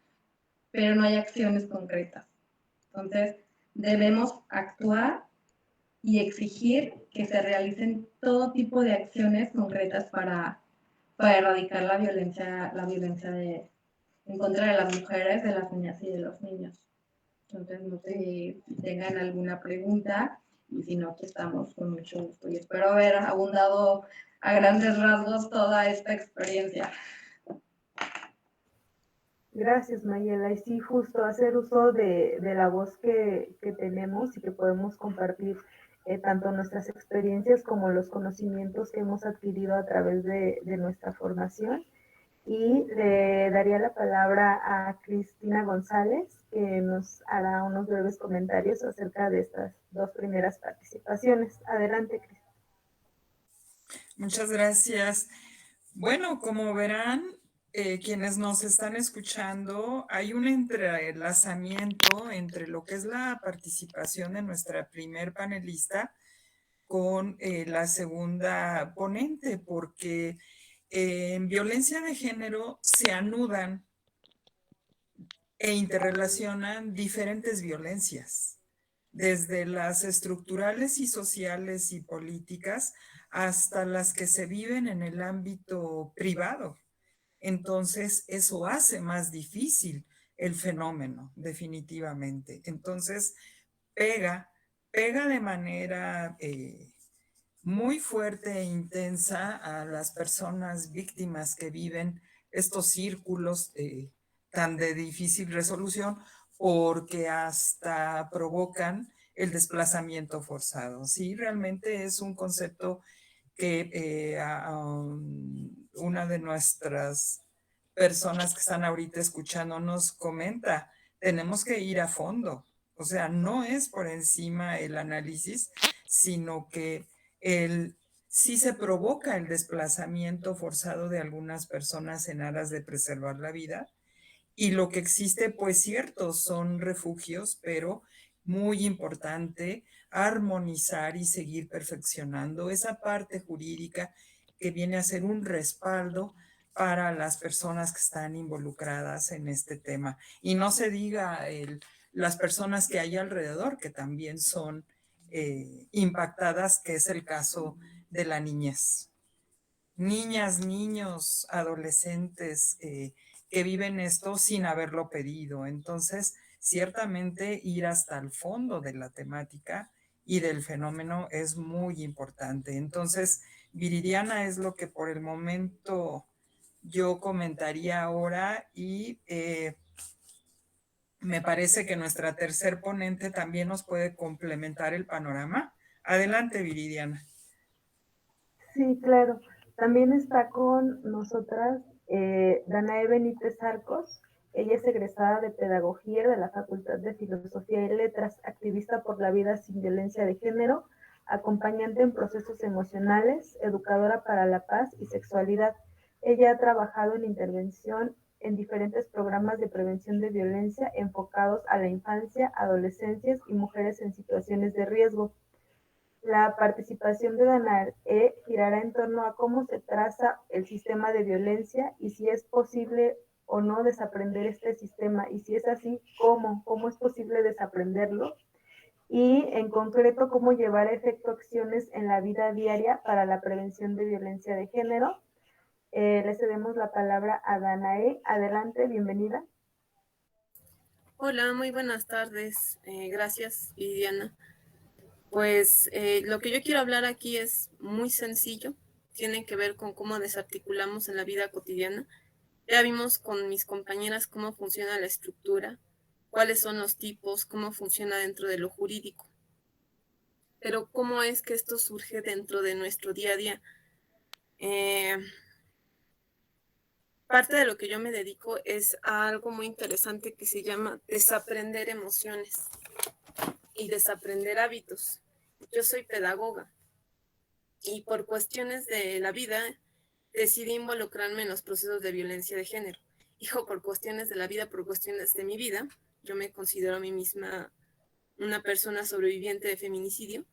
pero no hay acciones concretas. Entonces, debemos actuar y exigir que se realicen todo tipo de acciones concretas para erradicar la violencia en contra de las mujeres, de las niñas y de los niños. Entonces, no sé si tengan alguna pregunta, y si no, aquí estamos con mucho gusto. Y espero haber abundado a grandes rasgos toda esta experiencia. Gracias, Mayela. Y sí, justo hacer uso de la voz que tenemos y que podemos compartir tanto nuestras experiencias como los conocimientos que hemos adquirido a través de nuestra formación. Y le daría la palabra a Cristina González, que nos hará unos breves comentarios acerca de estas dos primeras participaciones. Adelante, Cristina. Muchas gracias. Bueno, como verán, quienes nos están escuchando, hay un entrelazamiento entre lo que es la participación de nuestra primer panelista con la segunda ponente, porque en violencia de género se anudan e interrelacionan diferentes violencias, desde las estructurales y sociales y políticas hasta las que se viven en el ámbito privado. Entonces, eso hace más difícil el fenómeno, definitivamente. Entonces, pega de manera muy fuerte e intensa a las personas víctimas que viven estos círculos tan de difícil resolución, porque hasta provocan el desplazamiento forzado. Sí, realmente es un concepto que una de nuestras personas que están ahorita escuchando nos comenta, tenemos que ir a fondo. O sea, no es por encima el análisis, sino que sí se provoca el desplazamiento forzado de algunas personas en aras de preservar la vida. Y lo que existe, pues cierto, son refugios, pero muy importante armonizar y seguir perfeccionando esa parte jurídica que viene a ser un respaldo para las personas que están involucradas en este tema. Y no se diga las personas que hay alrededor, que también son impactadas, que es el caso de la niñez. Niñas, niños, adolescentes que viven esto sin haberlo pedido. Entonces, ciertamente ir hasta el fondo de la temática y del fenómeno es muy importante. Entonces, Viridiana, es lo que por el momento yo comentaría ahora, y me parece que nuestra tercer ponente también nos puede complementar el panorama. Adelante, Viridiana. Sí, claro. También está con nosotras Danae Benítez Arcos. Ella es egresada de Pedagogía de la Facultad de Filosofía y Letras, activista por la vida sin violencia de género, acompañante en procesos emocionales, educadora para la paz y sexualidad. Ella ha trabajado en intervención en diferentes programas de prevención de violencia enfocados a la infancia, adolescencias y mujeres en situaciones de riesgo. La participación de Danae girará en torno a cómo se traza el sistema de violencia y si es posible o no desaprender este sistema, y si es así, cómo es posible desaprenderlo, y en concreto cómo llevar a efecto acciones en la vida diaria para la prevención de violencia de género. Le cedemos la palabra a Danae. Adelante, bienvenida. Hola, muy buenas tardes. Gracias, Viviana. Pues lo que yo quiero hablar aquí es muy sencillo. Tiene que ver con cómo desarticulamos en la vida cotidiana. Ya vimos con mis compañeras cómo funciona la estructura, cuáles son los tipos, cómo funciona dentro de lo jurídico. Pero cómo es que esto surge dentro de nuestro día a día. Parte de lo que yo me dedico es a algo muy interesante que se llama desaprender emociones y desaprender hábitos. Yo soy pedagoga y por cuestiones de la vida decidí involucrarme en los procesos de violencia de género. Digo por cuestiones de la vida, por cuestiones de mi vida. Yo me considero a mí misma una persona sobreviviente de feminicidio.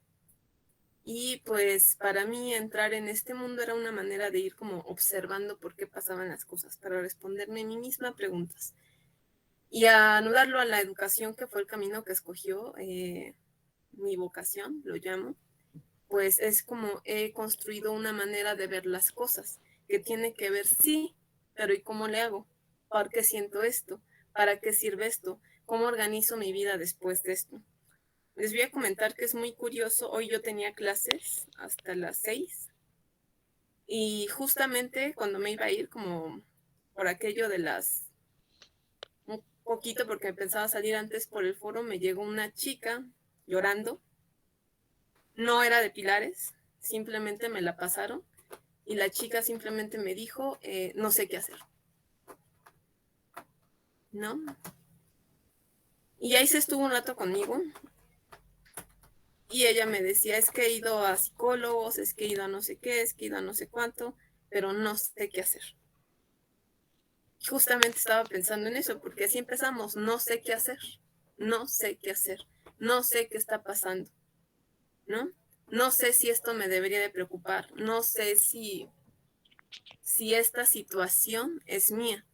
Y pues para mí entrar en este mundo era una manera de ir como observando por qué pasaban las cosas, para responderme a mí misma preguntas. Y a anudarlo a la educación, que fue el camino que escogió, mi vocación, lo llamo, pues es como he construido una manera de ver las cosas, que tiene que ver, sí, pero ¿y cómo le hago? ¿Por qué siento esto? ¿Para qué sirve esto? ¿Cómo organizo mi vida después de esto? Les voy a comentar que es muy curioso. Hoy yo tenía clases hasta las 6 y justamente cuando me iba a ir, como por aquello de las un poquito, porque pensaba salir antes por el foro, me llegó una chica llorando. No era de Pilares, simplemente me la pasaron y la chica simplemente me dijo, no sé qué hacer, ¿no? Y ahí se estuvo un rato conmigo y ella me decía, es que he ido a psicólogos, es que he ido a no sé qué, es que he ido a no sé cuánto, pero no sé qué hacer. Y justamente estaba pensando en eso, porque así empezamos, no sé qué hacer, no sé qué hacer, no sé qué está pasando, ¿no? No sé si esto me debería de preocupar, no sé si esta situación es mía.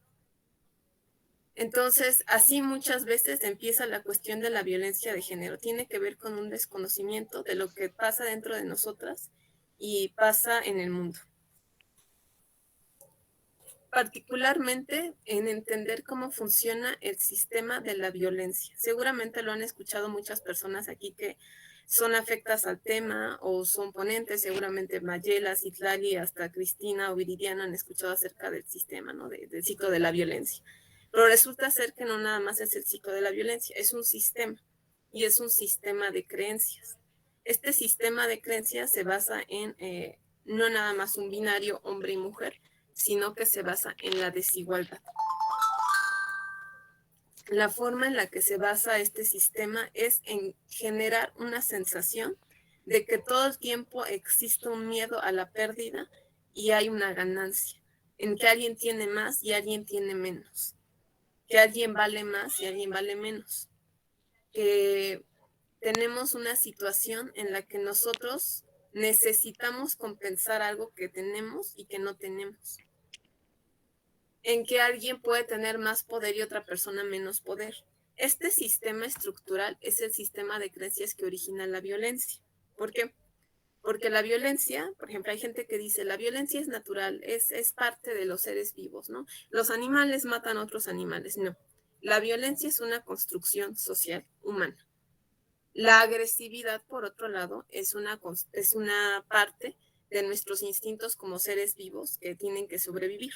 Entonces, así muchas veces empieza la cuestión de la violencia de género. Tiene que ver con un desconocimiento de lo que pasa dentro de nosotras y pasa en el mundo. Particularmente en entender cómo funciona el sistema de la violencia. Seguramente lo han escuchado muchas personas aquí que son afectas al tema o son ponentes, seguramente Mayela, Citlali, hasta Cristina o Viridiana han escuchado acerca del sistema, ¿no? Del ciclo de la violencia. Pero resulta ser que no nada más es el ciclo de la violencia, es un sistema y es un sistema de creencias. Este sistema de creencias se basa en no nada más un binario hombre y mujer, sino que se basa en la desigualdad. La forma en la que se basa este sistema es en generar una sensación de que todo el tiempo existe un miedo a la pérdida y hay una ganancia, en que alguien tiene más y alguien tiene menos, que alguien vale más y alguien vale menos, que tenemos una situación en la que nosotros necesitamos compensar algo que tenemos y que no tenemos, en que alguien puede tener más poder y otra persona menos poder. Este sistema estructural es el sistema de creencias que origina la violencia. ¿Por qué? Porque la violencia, por ejemplo, hay gente que dice, la violencia es natural, es parte de los seres vivos, ¿no? Los animales matan a otros animales. No, la violencia es una construcción social humana. La agresividad, por otro lado, es una parte de nuestros instintos como seres vivos que tienen que sobrevivir.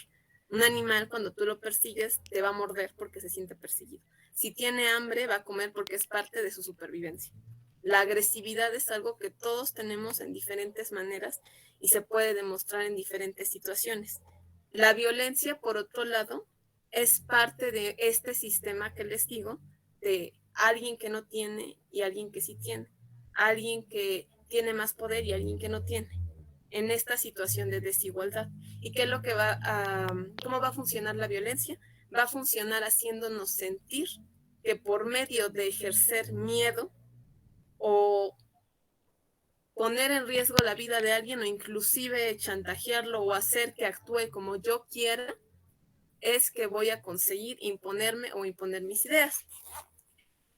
Un animal, cuando tú lo persigues, te va a morder porque se siente perseguido. Si tiene hambre, va a comer porque es parte de su supervivencia. La agresividad es algo que todos tenemos en diferentes maneras y se puede demostrar en diferentes situaciones. La violencia, por otro lado, es parte de este sistema que les digo, de alguien que no tiene y alguien que sí tiene, alguien que tiene más poder y alguien que no tiene, en esta situación de desigualdad. ¿Y qué es lo que cómo va a funcionar la violencia? Va a funcionar haciéndonos sentir que por medio de ejercer miedo o poner en riesgo la vida de alguien o inclusive chantajearlo o hacer que actúe como yo quiera, es que voy a conseguir imponerme o imponer mis ideas.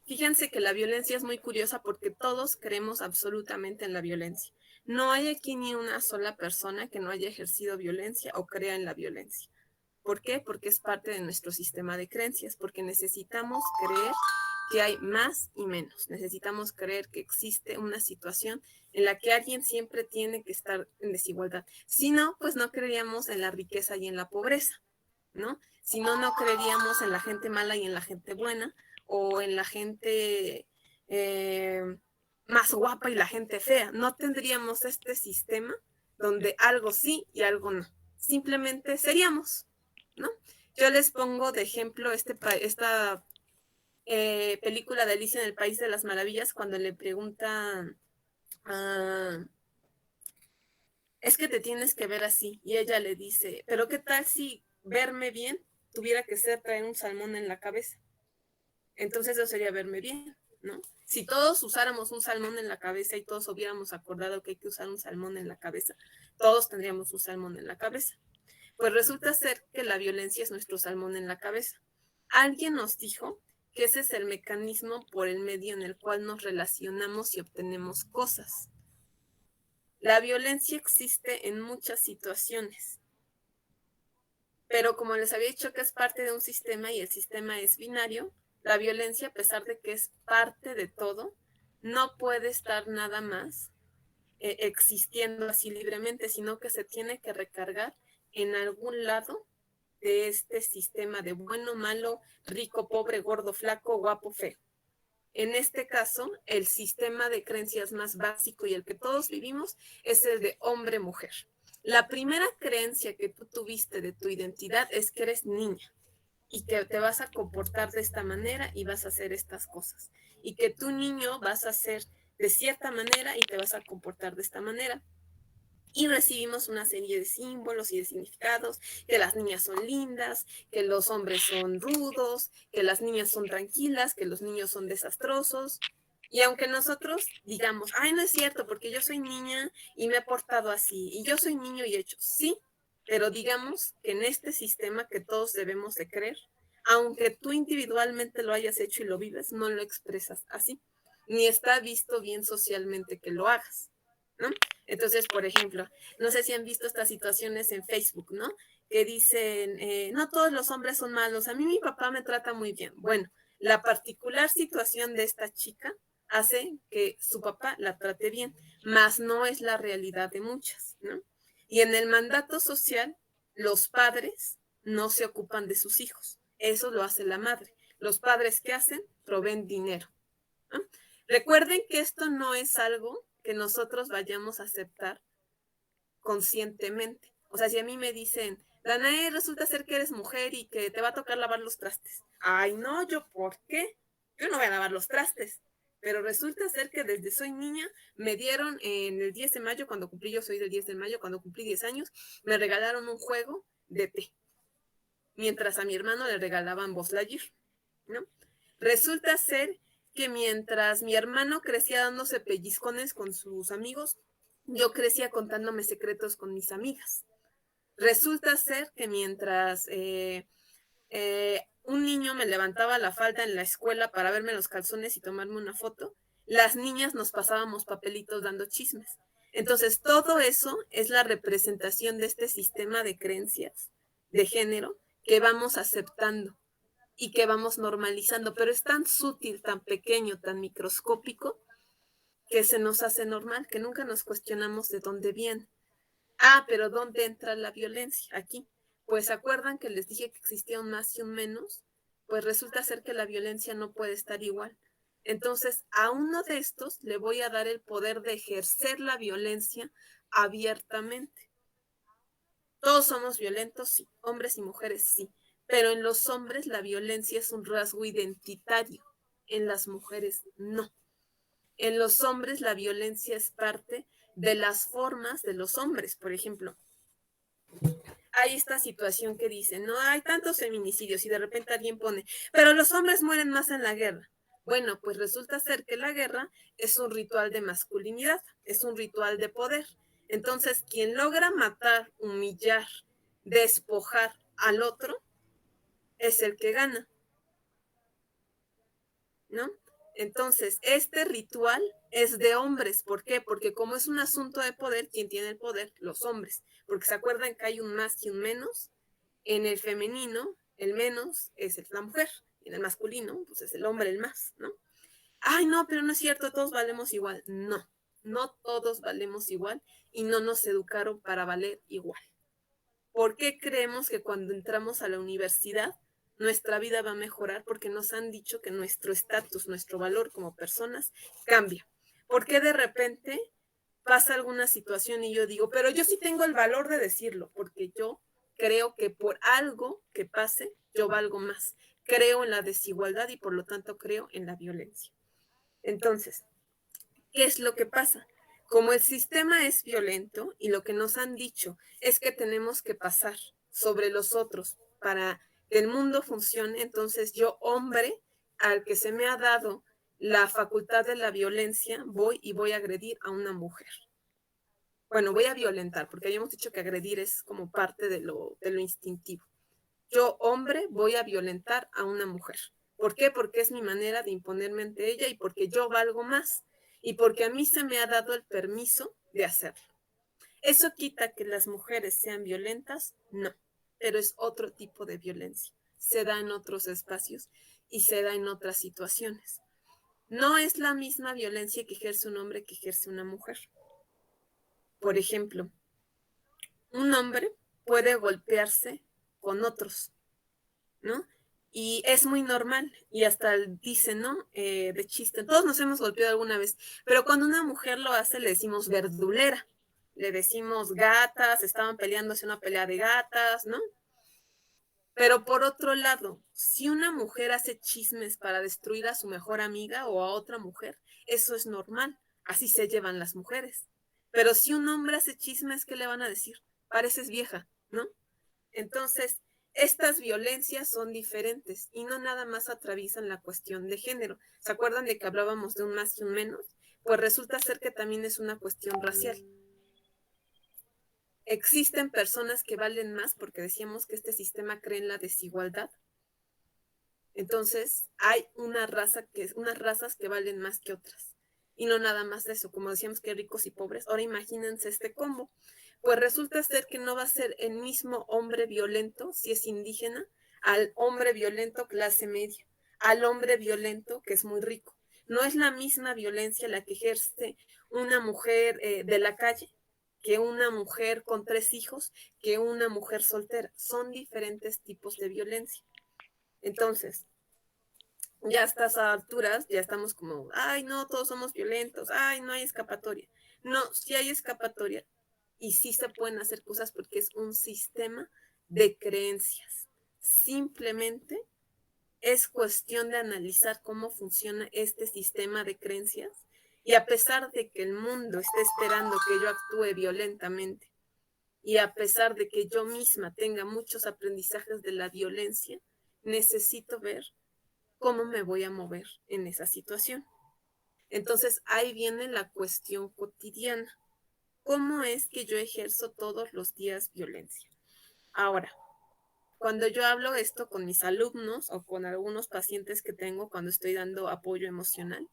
Fíjense que la violencia es muy curiosa porque todos creemos absolutamente en la violencia. No hay aquí ni una sola persona que no haya ejercido violencia o crea en la violencia. ¿Por qué? Porque es parte de nuestro sistema de creencias, porque necesitamos creer que hay más y menos. Necesitamos creer que existe una situación en la que alguien siempre tiene que estar en desigualdad. Si no, pues no creeríamos en la riqueza y en la pobreza, ¿no? Si no, no creeríamos en la gente mala y en la gente buena, o en la gente más guapa y la gente fea. No tendríamos este sistema donde algo sí y algo no. Simplemente seríamos, ¿no? Yo les pongo de ejemplo esta película de Alicia en el País de las Maravillas, cuando le preguntan, es que te tienes que ver así, y ella le dice, pero ¿qué tal si verme bien tuviera que ser traer un salmón en la cabeza? Entonces eso sería verme bien, ¿no? Si todos usáramos un salmón en la cabeza y todos hubiéramos acordado que hay que usar un salmón en la cabeza, todos tendríamos un salmón en la cabeza. Pues resulta ser que la violencia es nuestro salmón en la cabeza. Alguien nos dijo que ese es el mecanismo por el medio en el cual nos relacionamos y obtenemos cosas. La violencia existe en muchas situaciones, Pero como les había dicho que es parte de un sistema y el sistema es binario, la violencia, a pesar de que es parte de todo, no puede estar nada más existiendo así libremente, sino que se tiene que recargar en algún lado de este sistema de bueno, malo, rico, pobre, gordo, flaco, guapo, feo. En este caso, el sistema de creencias más básico y el que todos vivimos es el de hombre-mujer. La primera creencia que tú tuviste de tu identidad es que eres niña y que te vas a comportar de esta manera y vas a hacer estas cosas. Y que tu niño vas a hacer de cierta manera y te vas a comportar de esta manera. Y recibimos una serie de símbolos y de significados, que las niñas son lindas, que los hombres son rudos, que las niñas son tranquilas, que los niños son desastrosos. Y aunque nosotros digamos, ay, no es cierto, porque yo soy niña y me he portado así, y yo soy niño y he hecho, sí, pero digamos que en este sistema que todos debemos de creer, aunque tú individualmente lo hayas hecho y lo vives, no lo expresas así, ni está visto bien socialmente que lo hagas, ¿no? Entonces, por ejemplo, no sé si han visto estas situaciones en Facebook, ¿no? Que dicen, no todos los hombres son malos, a mí mi papá me trata muy bien. Bueno, la particular situación de esta chica hace que su papá la trate bien, mas no es la realidad de muchas, ¿no? Y en el mandato social, los padres no se ocupan de sus hijos, eso lo hace la madre. Los padres, ¿qué hacen? Proveen dinero, ¿no? Recuerden que esto no es algo que nosotros vayamos a aceptar conscientemente. O sea, si a mí me dicen, Danae, resulta ser que eres mujer y que te va a tocar lavar los trastes. Ay, no, ¿yo por qué? Yo no voy a lavar los trastes. Pero resulta ser que desde soy niña me dieron en el 10 de mayo, cuando cumplí, yo soy del 10 de mayo, cuando cumplí 10 años, me regalaron un juego de té. Mientras a mi hermano le regalaban Buzz Lightyear, ¿no? Resulta ser que mientras mi hermano crecía dándose pellizcones con sus amigos, yo crecía contándome secretos con mis amigas. Resulta ser que mientras un niño me levantaba la falda en la escuela para verme los calzones y tomarme una foto, las niñas nos pasábamos papelitos dando chismes. Entonces, todo eso es la representación de este sistema de creencias de género que vamos aceptando y que vamos normalizando, pero es tan sutil, tan pequeño, tan microscópico, que se nos hace normal, que nunca nos cuestionamos de dónde viene. Ah, pero ¿dónde entra la violencia? Aquí. Pues ¿se acuerdan que les dije que existía un más y un menos? Pues resulta ser que la violencia no puede estar igual. Entonces, a uno de estos le voy a dar el poder de ejercer la violencia abiertamente. Todos somos violentos, sí. Hombres y mujeres, sí. Pero en los hombres la violencia es un rasgo identitario. En las mujeres, no. En los hombres la violencia es parte de las formas de los hombres. Por ejemplo, hay esta situación que dice, no hay tantos feminicidios y de repente alguien pone, pero los hombres mueren más en la guerra. Bueno, pues resulta ser que la guerra es un ritual de masculinidad, es un ritual de poder. Entonces, quien logra matar, humillar, despojar al otro, es el que gana, ¿no? Entonces, este ritual es de hombres. ¿Por qué? Porque como es un asunto de poder, ¿quién tiene el poder? Los hombres. Porque se acuerdan que hay un más y un menos. En el femenino, el menos es la mujer. Y en el masculino, pues es el hombre el más, ¿no? Ay, no, pero no es cierto, todos valemos igual. No, no todos valemos igual y no nos educaron para valer igual. ¿Por qué creemos que cuando entramos a la universidad nuestra vida va a mejorar? Porque nos han dicho que nuestro estatus, nuestro valor como personas cambia. ¿Por qué de repente pasa alguna situación y yo digo, pero yo sí tengo el valor de decirlo? Porque yo creo que por algo que pase, yo valgo más. Creo en la desigualdad y por lo tanto creo en la violencia. Entonces, ¿qué es lo que pasa? Como el sistema es violento y lo que nos han dicho es que tenemos que pasar sobre los otros para que el mundo funcione, entonces yo, hombre, al que se me ha dado la facultad de la violencia, voy a agredir a una mujer. Bueno, voy a violentar, porque habíamos dicho que agredir es como parte de lo instintivo. Yo, hombre, voy a violentar a una mujer. ¿Por qué? Porque es mi manera de imponerme ante ella y porque yo valgo más. Y porque a mí se me ha dado el permiso de hacerlo. ¿Eso quita que las mujeres sean violentas? No. pero es otro tipo de violencia. Se da en otros espacios y se da en otras situaciones. No es la misma violencia que ejerce un hombre que ejerce una mujer. Por ejemplo, un hombre puede golpearse con otros, ¿no? Y es muy normal, y hasta dicen, ¿no? De chiste, todos nos hemos golpeado alguna vez, pero cuando una mujer lo hace le decimos verdulera, le decimos gatas, estaban peleándose una pelea de gatas, ¿no? Pero por otro lado, si una mujer hace chismes para destruir a su mejor amiga o a otra mujer, eso es normal, así se llevan las mujeres. Pero si un hombre hace chismes, ¿qué le van a decir? Pareces vieja, ¿no? Entonces, estas violencias son diferentes y no nada más atraviesan la cuestión de género. ¿Se acuerdan de que hablábamos de un más y un menos? Pues resulta ser que también es una cuestión racial. Existen personas que valen más porque decíamos que este sistema cree en la desigualdad. Entonces, hay unas razas que valen más que otras. Y no nada más de eso, como decíamos que ricos y pobres. Ahora imagínense este combo. Pues resulta ser que no va a ser el mismo hombre violento, si es indígena, al hombre violento clase media, al hombre violento que es muy rico. No es la misma violencia la que ejerce una mujer de la calle que una mujer con 3 hijos, que una mujer soltera. Son diferentes tipos de violencia. Entonces, ya a estas alturas, ya estamos como, ay, no, todos somos violentos, ay, no hay escapatoria. No, sí hay escapatoria y sí se pueden hacer cosas porque es un sistema de creencias. Simplemente es cuestión de analizar cómo funciona este sistema de creencias y a pesar de que el mundo esté esperando que yo actúe violentamente y a pesar de que yo misma tenga muchos aprendizajes de la violencia, necesito ver cómo me voy a mover en esa situación. Entonces ahí viene la cuestión cotidiana. ¿Cómo es que yo ejerzo todos los días violencia? Ahora, cuando yo hablo esto con mis alumnos o con algunos pacientes que tengo cuando estoy dando apoyo emocional,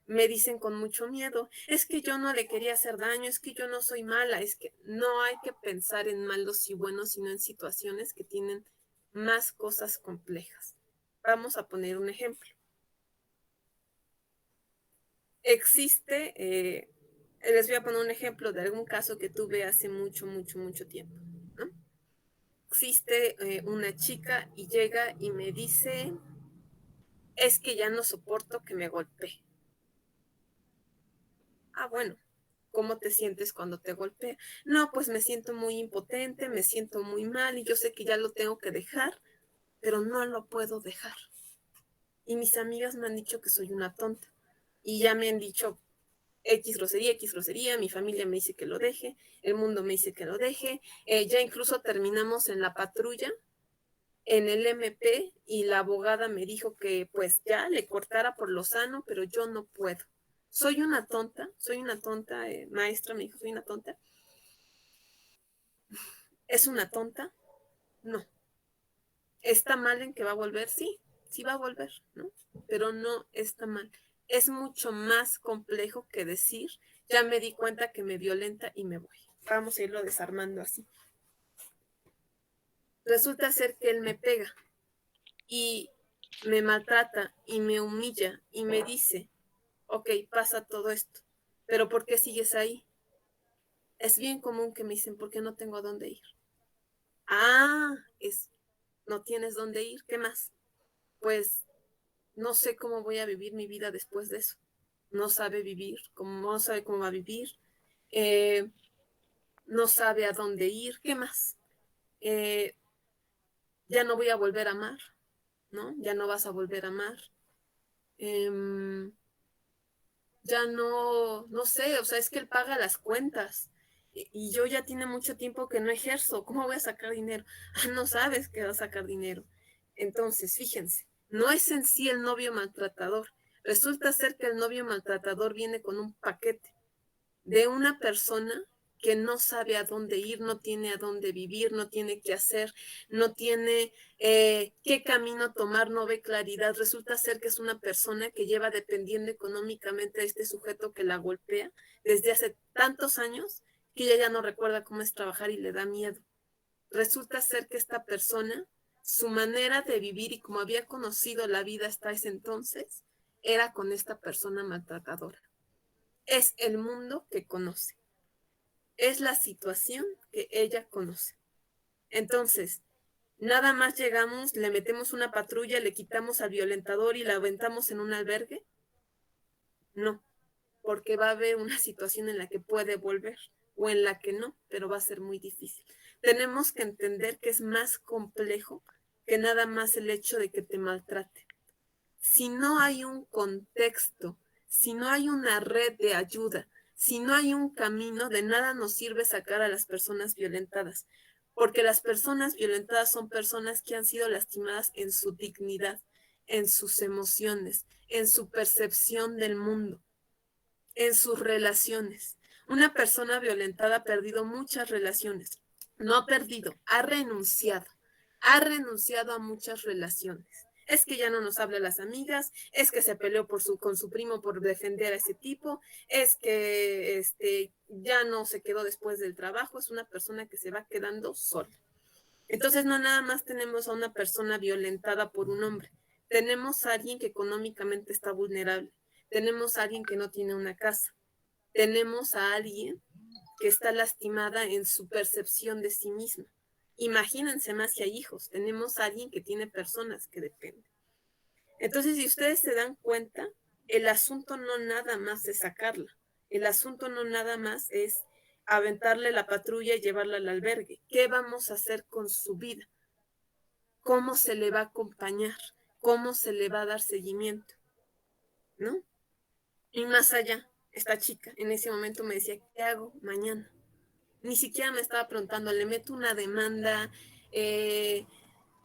me dicen con mucho miedo, es que yo no le quería hacer daño, es que yo no soy mala, es que no hay que pensar en malos y buenos, sino en situaciones que tienen más cosas complejas. Vamos a poner un ejemplo. Les voy a poner un ejemplo de algún caso que tuve hace mucho tiempo, ¿no? Existe una chica y llega y me dice, es que ya no soporto que me golpee. Ah, bueno, ¿cómo te sientes cuando te golpea? No, pues me siento muy impotente, me siento muy mal y yo sé que ya lo tengo que dejar, pero no lo puedo dejar. Y mis amigas me han dicho que soy una tonta y ya me han dicho X grosería, mi familia me dice que lo deje, el mundo me dice que lo deje, ya incluso terminamos en la patrulla, en el MP, y la abogada me dijo que pues ya le cortara por lo sano, pero yo no puedo. Soy una tonta, maestra me dijo, soy una tonta. ¿Es una tonta? No. ¿Está mal en que va a volver? Sí va a volver, ¿no? Pero no está mal. Es mucho más complejo que decir, ya me di cuenta que me violenta y me voy. Vamos a irlo desarmando así. Resulta ser que él me pega y me maltrata y me humilla y me dice, ok, pasa todo esto, pero ¿por qué sigues ahí? Es bien común que me dicen, ¿por qué no tengo a dónde ir? Ah, no tienes dónde ir, ¿qué más? Pues no sé cómo voy a vivir mi vida después de eso. No sabe vivir, no sabe cómo va a vivir, no sabe a dónde ir, ¿qué más? Ya no voy a volver a amar, ¿no? Ya no vas a volver a amar. Ya no sé, o sea, es que él paga las cuentas y yo ya tiene mucho tiempo que no ejerzo, ¿cómo voy a sacar dinero? Ah, no sabes que vas a sacar dinero. Entonces, fíjense, no es en sí el novio maltratador. Resulta ser que el novio maltratador viene con un paquete de una persona que no sabe a dónde ir, no tiene a dónde vivir, no tiene qué hacer, no tiene qué camino tomar, no ve claridad. Resulta ser que es una persona que lleva dependiendo económicamente a este sujeto que la golpea desde hace tantos años que ella ya no recuerda cómo es trabajar y le da miedo. Resulta ser que esta persona, su manera de vivir y como había conocido la vida hasta ese entonces, era con esta persona maltratadora. Es el mundo que conoce. Es la situación que ella conoce. Entonces, nada más llegamos, le metemos una patrulla, le quitamos al violentador y la aventamos en un albergue. No, porque va a haber una situación en la que puede volver o en la que no, pero va a ser muy difícil. Tenemos que entender que es más complejo que nada más el hecho de que te maltrate. Si no hay un contexto, si no hay una red de ayuda, si no hay un camino, de nada nos sirve sacar a las personas violentadas, porque las personas violentadas son personas que han sido lastimadas en su dignidad, en sus emociones, en su percepción del mundo, en sus relaciones. Una persona violentada ha perdido muchas relaciones. No ha perdido, ha renunciado a muchas relaciones. Es que ya no nos habla a las amigas, es que se peleó con su primo por defender a ese tipo, es que ya no se quedó después del trabajo, es una persona que se va quedando sola. Entonces no nada más tenemos a una persona violentada por un hombre, tenemos a alguien que económicamente está vulnerable, tenemos a alguien que no tiene una casa, tenemos a alguien que está lastimada en su percepción de sí misma. Imagínense más si hay hijos, tenemos a alguien que tiene personas que dependen. Entonces, si ustedes se dan cuenta, el asunto no nada más es sacarla, el asunto no nada más es aventarle la patrulla y llevarla al albergue. ¿Qué vamos a hacer con su vida? ¿Cómo se le va a acompañar? ¿Cómo se le va a dar seguimiento? ¿No? Y más allá, esta chica en ese momento me decía, ¿qué hago mañana? Ni siquiera me estaba preguntando, le meto una demanda,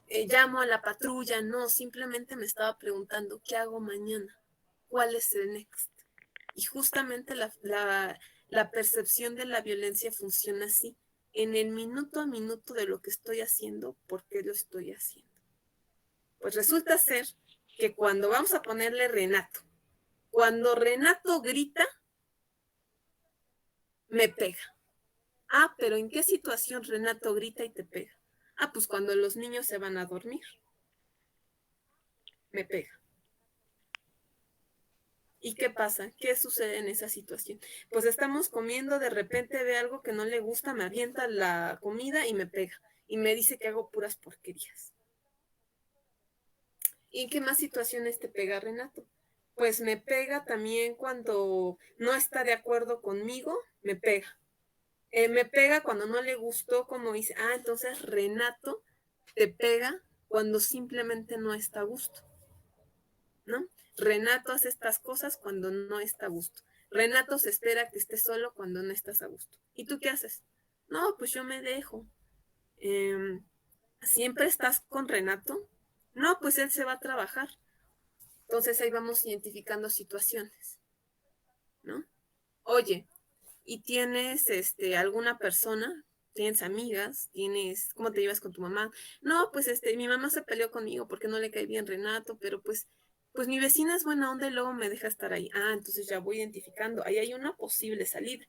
llamo a la patrulla, no, simplemente me estaba preguntando, ¿qué hago mañana? ¿Cuál es el next? Y justamente la percepción de la violencia funciona así, en el minuto a minuto de lo que estoy haciendo, ¿por qué lo estoy haciendo? Pues resulta ser que cuando vamos a ponerle Renato, cuando Renato grita, me pega. Ah, pero ¿en qué situación Renato grita y te pega? Ah, pues cuando los niños se van a dormir. Me pega. ¿Y qué pasa? ¿Qué sucede en esa situación? Pues estamos comiendo, de repente ve algo que no le gusta, me avienta la comida y me pega. Y me dice que hago puras porquerías. ¿Y en qué más situaciones te pega Renato? Pues me pega también cuando no está de acuerdo conmigo, me pega. Me pega cuando no le gustó como dice, entonces Renato te pega cuando simplemente no está a gusto, ¿no? Renato hace estas cosas cuando no está a gusto. Renato se espera que estés solo cuando no estás a gusto. ¿Y tú qué haces? No, pues yo me dejo. ¿Siempre estás con Renato? No, pues él se va a trabajar. Entonces ahí vamos identificando situaciones, ¿no? Oye, ¿y tienes alguna persona? ¿Tienes amigas? ¿Cómo te llevas con tu mamá? No, pues mi mamá se peleó conmigo porque no le cae bien Renato, pero pues mi vecina es buena onda y luego me deja estar ahí. Entonces ya voy identificando. Ahí hay una posible salida.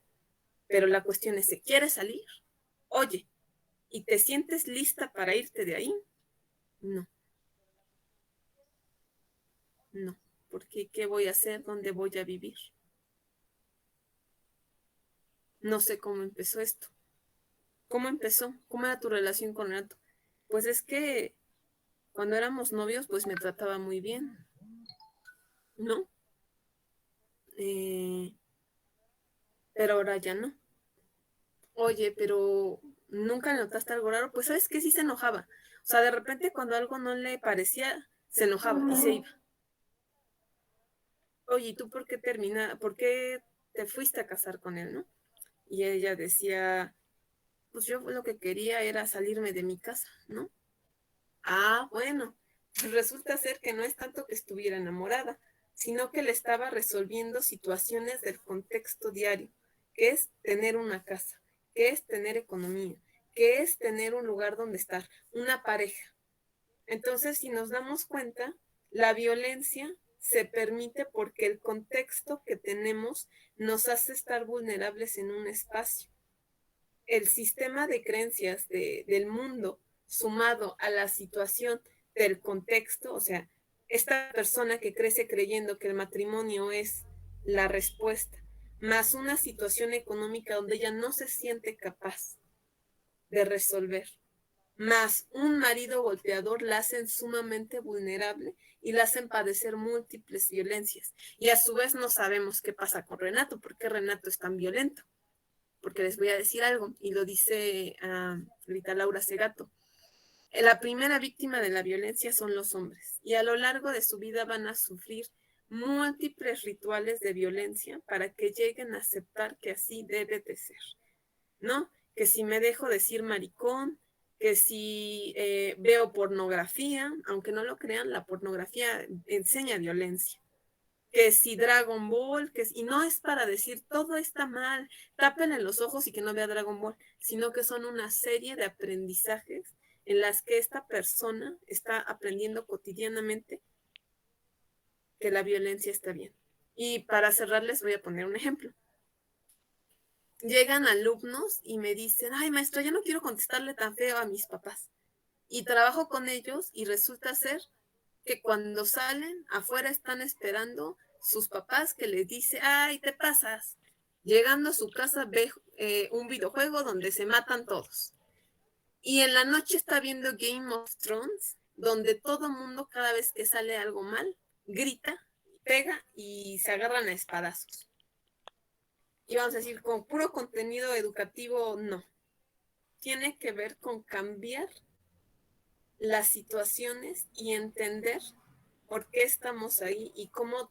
Pero la cuestión es, ¿se quiere salir? Oye, ¿y te sientes lista para irte de ahí? No. No. Porque ¿qué voy a hacer? ¿Dónde voy a vivir? No sé cómo empezó esto. ¿Cómo empezó? ¿Cómo era tu relación con Renato? Pues es que cuando éramos novios, pues me trataba muy bien, ¿no? Pero ahora ya no. Oye, pero ¿nunca notaste algo raro? Pues sabes que sí se enojaba. O sea, de repente cuando algo no le parecía, se enojaba y se iba. Oye, ¿y tú por qué te fuiste a casar con él, no? Y ella decía, pues yo lo que quería era salirme de mi casa, ¿no? Bueno, resulta ser que no es tanto que estuviera enamorada, sino que le estaba resolviendo situaciones del contexto diario, que es tener una casa, que es tener economía, que es tener un lugar donde estar, una pareja. Entonces, si nos damos cuenta, la violencia se permite porque el contexto que tenemos nos hace estar vulnerables en un espacio. el sistema de creencias del mundo sumado a la situación del contexto, o sea, esta persona que crece creyendo que el matrimonio es la respuesta, más una situación económica donde ella no se siente capaz de resolver, más un marido golpeador la hacen sumamente vulnerable y la hacen padecer múltiples violencias. Y a su vez no sabemos qué pasa con Renato, por qué Renato es tan violento. Porque les voy a decir algo, y lo dice Rita Laura Segato. La primera víctima de la violencia son los hombres, y a lo largo de su vida van a sufrir múltiples rituales de violencia para que lleguen a aceptar que así debe de ser, ¿no? Que si me dejo decir maricón, que si veo pornografía, aunque no lo crean, la pornografía enseña violencia. Que si Dragon Ball, y no es para decir todo está mal, tápenle los ojos y que no vea Dragon Ball, sino que son una serie de aprendizajes en las que esta persona está aprendiendo cotidianamente que la violencia está bien. Y para cerrar les voy a poner un ejemplo. Llegan alumnos y me dicen, ay maestro, ya no quiero contestarle tan feo a mis papás. Y trabajo con ellos y resulta ser que cuando salen afuera están esperando sus papás que les dice, ay, te pasas. Llegando a su casa ve un videojuego donde se matan todos. Y en la noche está viendo Game of Thrones, donde todo mundo cada vez que sale algo mal, grita, pega y se agarran a espadazos. Y vamos a decir, con puro contenido educativo, no. Tiene que ver con cambiar las situaciones y entender por qué estamos ahí y cómo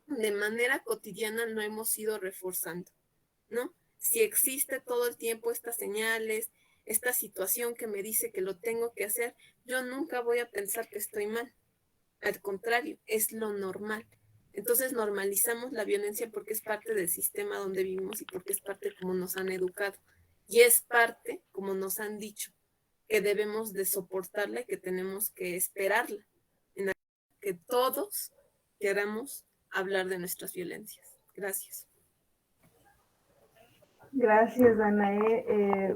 de manera cotidiana lo hemos ido reforzando, ¿no? Si existe todo el tiempo estas señales, esta situación que me dice que lo tengo que hacer, yo nunca voy a pensar que estoy mal. Al contrario, es lo normal. Entonces normalizamos la violencia porque es parte del sistema donde vivimos y porque es parte como nos han educado. Y es parte, como nos han dicho, que debemos de soportarla y que tenemos que esperarla. En que todos queramos hablar de nuestras violencias. Gracias. Gracias, Danae.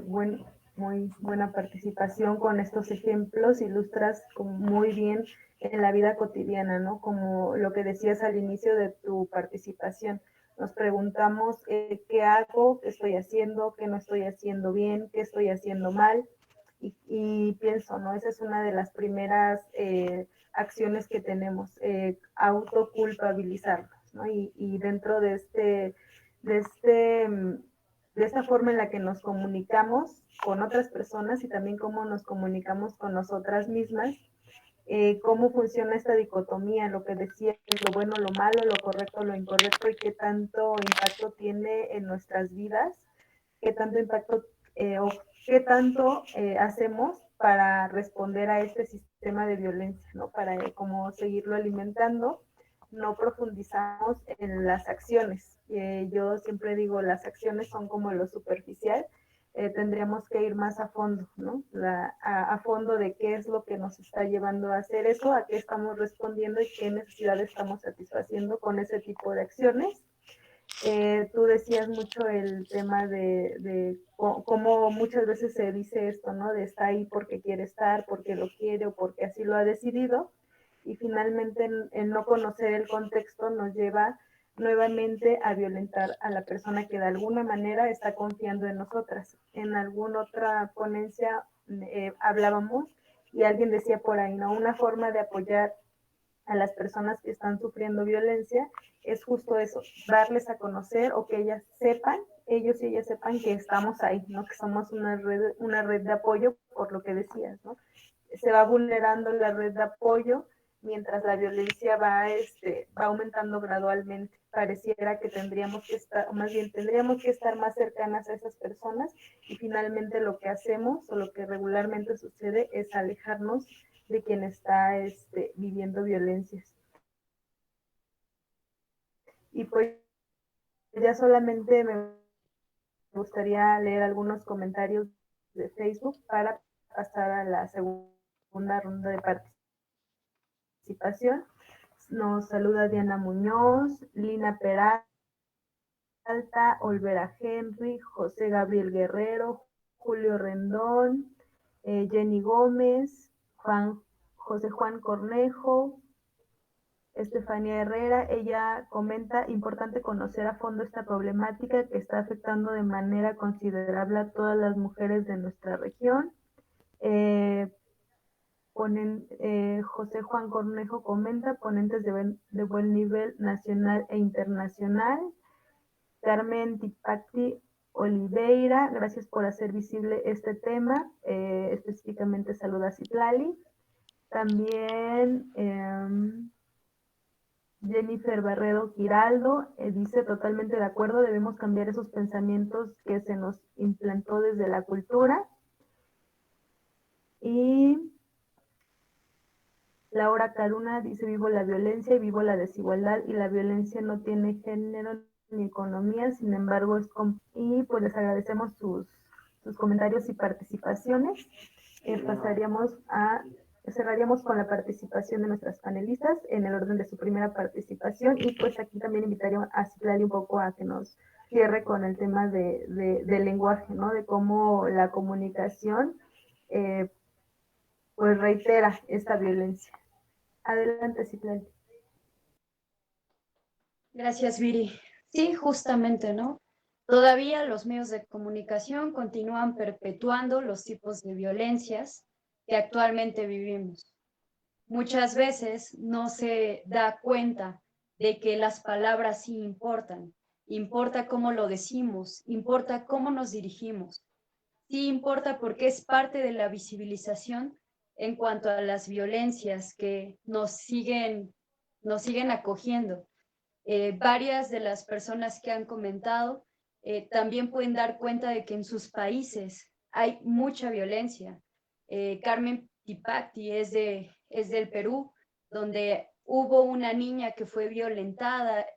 Muy buena participación con estos ejemplos. Ilustras muy bien en la vida cotidiana, ¿no? Como lo que decías al inicio de tu participación. Nos preguntamos qué hago, qué estoy haciendo, qué no estoy haciendo bien, qué estoy haciendo mal. Y pienso, ¿no? Esa es una de las primeras acciones que tenemos, autoculpabilizarnos, ¿no? Y dentro de esta forma en la que nos comunicamos con otras personas y también cómo nos comunicamos con nosotras mismas, cómo funciona esta dicotomía, lo que decía, lo bueno, lo malo, lo correcto, lo incorrecto y qué tanto impacto tiene en nuestras vidas, qué tanto impacto o qué tanto hacemos para responder a este sistema de violencia, ¿no? Para cómo seguirlo alimentando. No profundizamos en las acciones. Yo siempre digo, las acciones son como lo superficial, tendríamos que ir más a fondo, ¿no? A fondo de qué es lo que nos está llevando a hacer eso, a qué estamos respondiendo y qué necesidades estamos satisfaciendo con ese tipo de acciones. Tú decías mucho el tema de cómo muchas veces se dice esto, ¿no? De está ahí porque quiere estar, porque lo quiere o porque así lo ha decidido. Y finalmente el no conocer el contexto nos lleva nuevamente a violentar a la persona que de alguna manera está confiando en nosotras. En alguna otra ponencia hablábamos y alguien decía por ahí, ¿no? Una forma de apoyar a las personas que están sufriendo violencia es justo eso, darles a conocer o que ellos y ellas sepan que estamos ahí, ¿no? Que somos una red de apoyo, por lo que decías, ¿no? Se va vulnerando la red de apoyo mientras la violencia va aumentando gradualmente. Pareciera que tendríamos que estar más cercanas a esas personas y finalmente lo que hacemos o lo que regularmente sucede es alejarnos de quien está viviendo violencias. Y pues ya solamente me gustaría leer algunos comentarios de Facebook para pasar a la segunda ronda de participación. Nos saluda Diana Muñoz, Lina Peralta, Olvera Henry, José Gabriel Guerrero, Julio Rendón, Jenny Gómez, José Juan Cornejo, Estefanía Herrera. Ella comenta: importante conocer a fondo esta problemática que está afectando de manera considerable a todas las mujeres de nuestra región. José Juan Cornejo comenta: ponentes de buen nivel nacional e internacional. Carmen Tipacti Oliveira, gracias por hacer visible este tema, específicamente saluda a Citlali. También Jennifer Barredo Giraldo dice: totalmente de acuerdo, debemos cambiar esos pensamientos que se nos implantó desde la cultura. Y Laura Caruna dice: vivo la violencia y vivo la desigualdad, y la violencia no tiene género ni economía, sin embargo y pues les agradecemos sus comentarios y participaciones. Cerraríamos con la participación de nuestras panelistas en el orden de su primera participación, y pues aquí también invitaría a Citlali un poco a que nos cierre con el tema del lenguaje, ¿no? De cómo la comunicación pues reitera esta violencia. Adelante, Citlali. Gracias, Viri. Sí, justamente, ¿no? Todavía los medios de comunicación continúan perpetuando los tipos de violencias que actualmente vivimos. Muchas veces no se da cuenta de que las palabras sí importan. Importa cómo lo decimos, importa cómo nos dirigimos. Sí importa porque es parte de la visibilización en cuanto a las violencias que nos siguen acogiendo. Varias de las personas que han comentado también pueden dar cuenta de que en sus países hay mucha violencia. Carmen Tipacti es del Perú, donde hubo una niña que fue violentada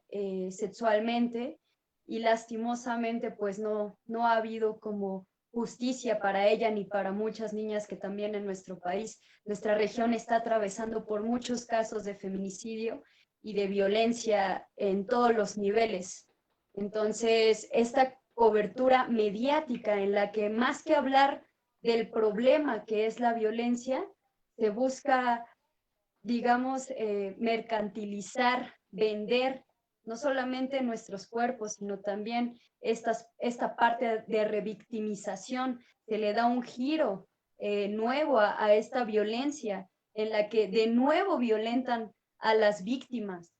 sexualmente, y lastimosamente pues no ha habido como justicia para ella ni para muchas niñas que también en nuestro país, nuestra región está atravesando por muchos casos de feminicidio y de violencia en todos los niveles. Entonces, esta cobertura mediática en la que más que hablar del problema que es la violencia, se busca, digamos, mercantilizar, vender no solamente nuestros cuerpos, sino también esta parte de revictimización. Se le da un giro nuevo a esta violencia, en la que de nuevo violentan a las víctimas.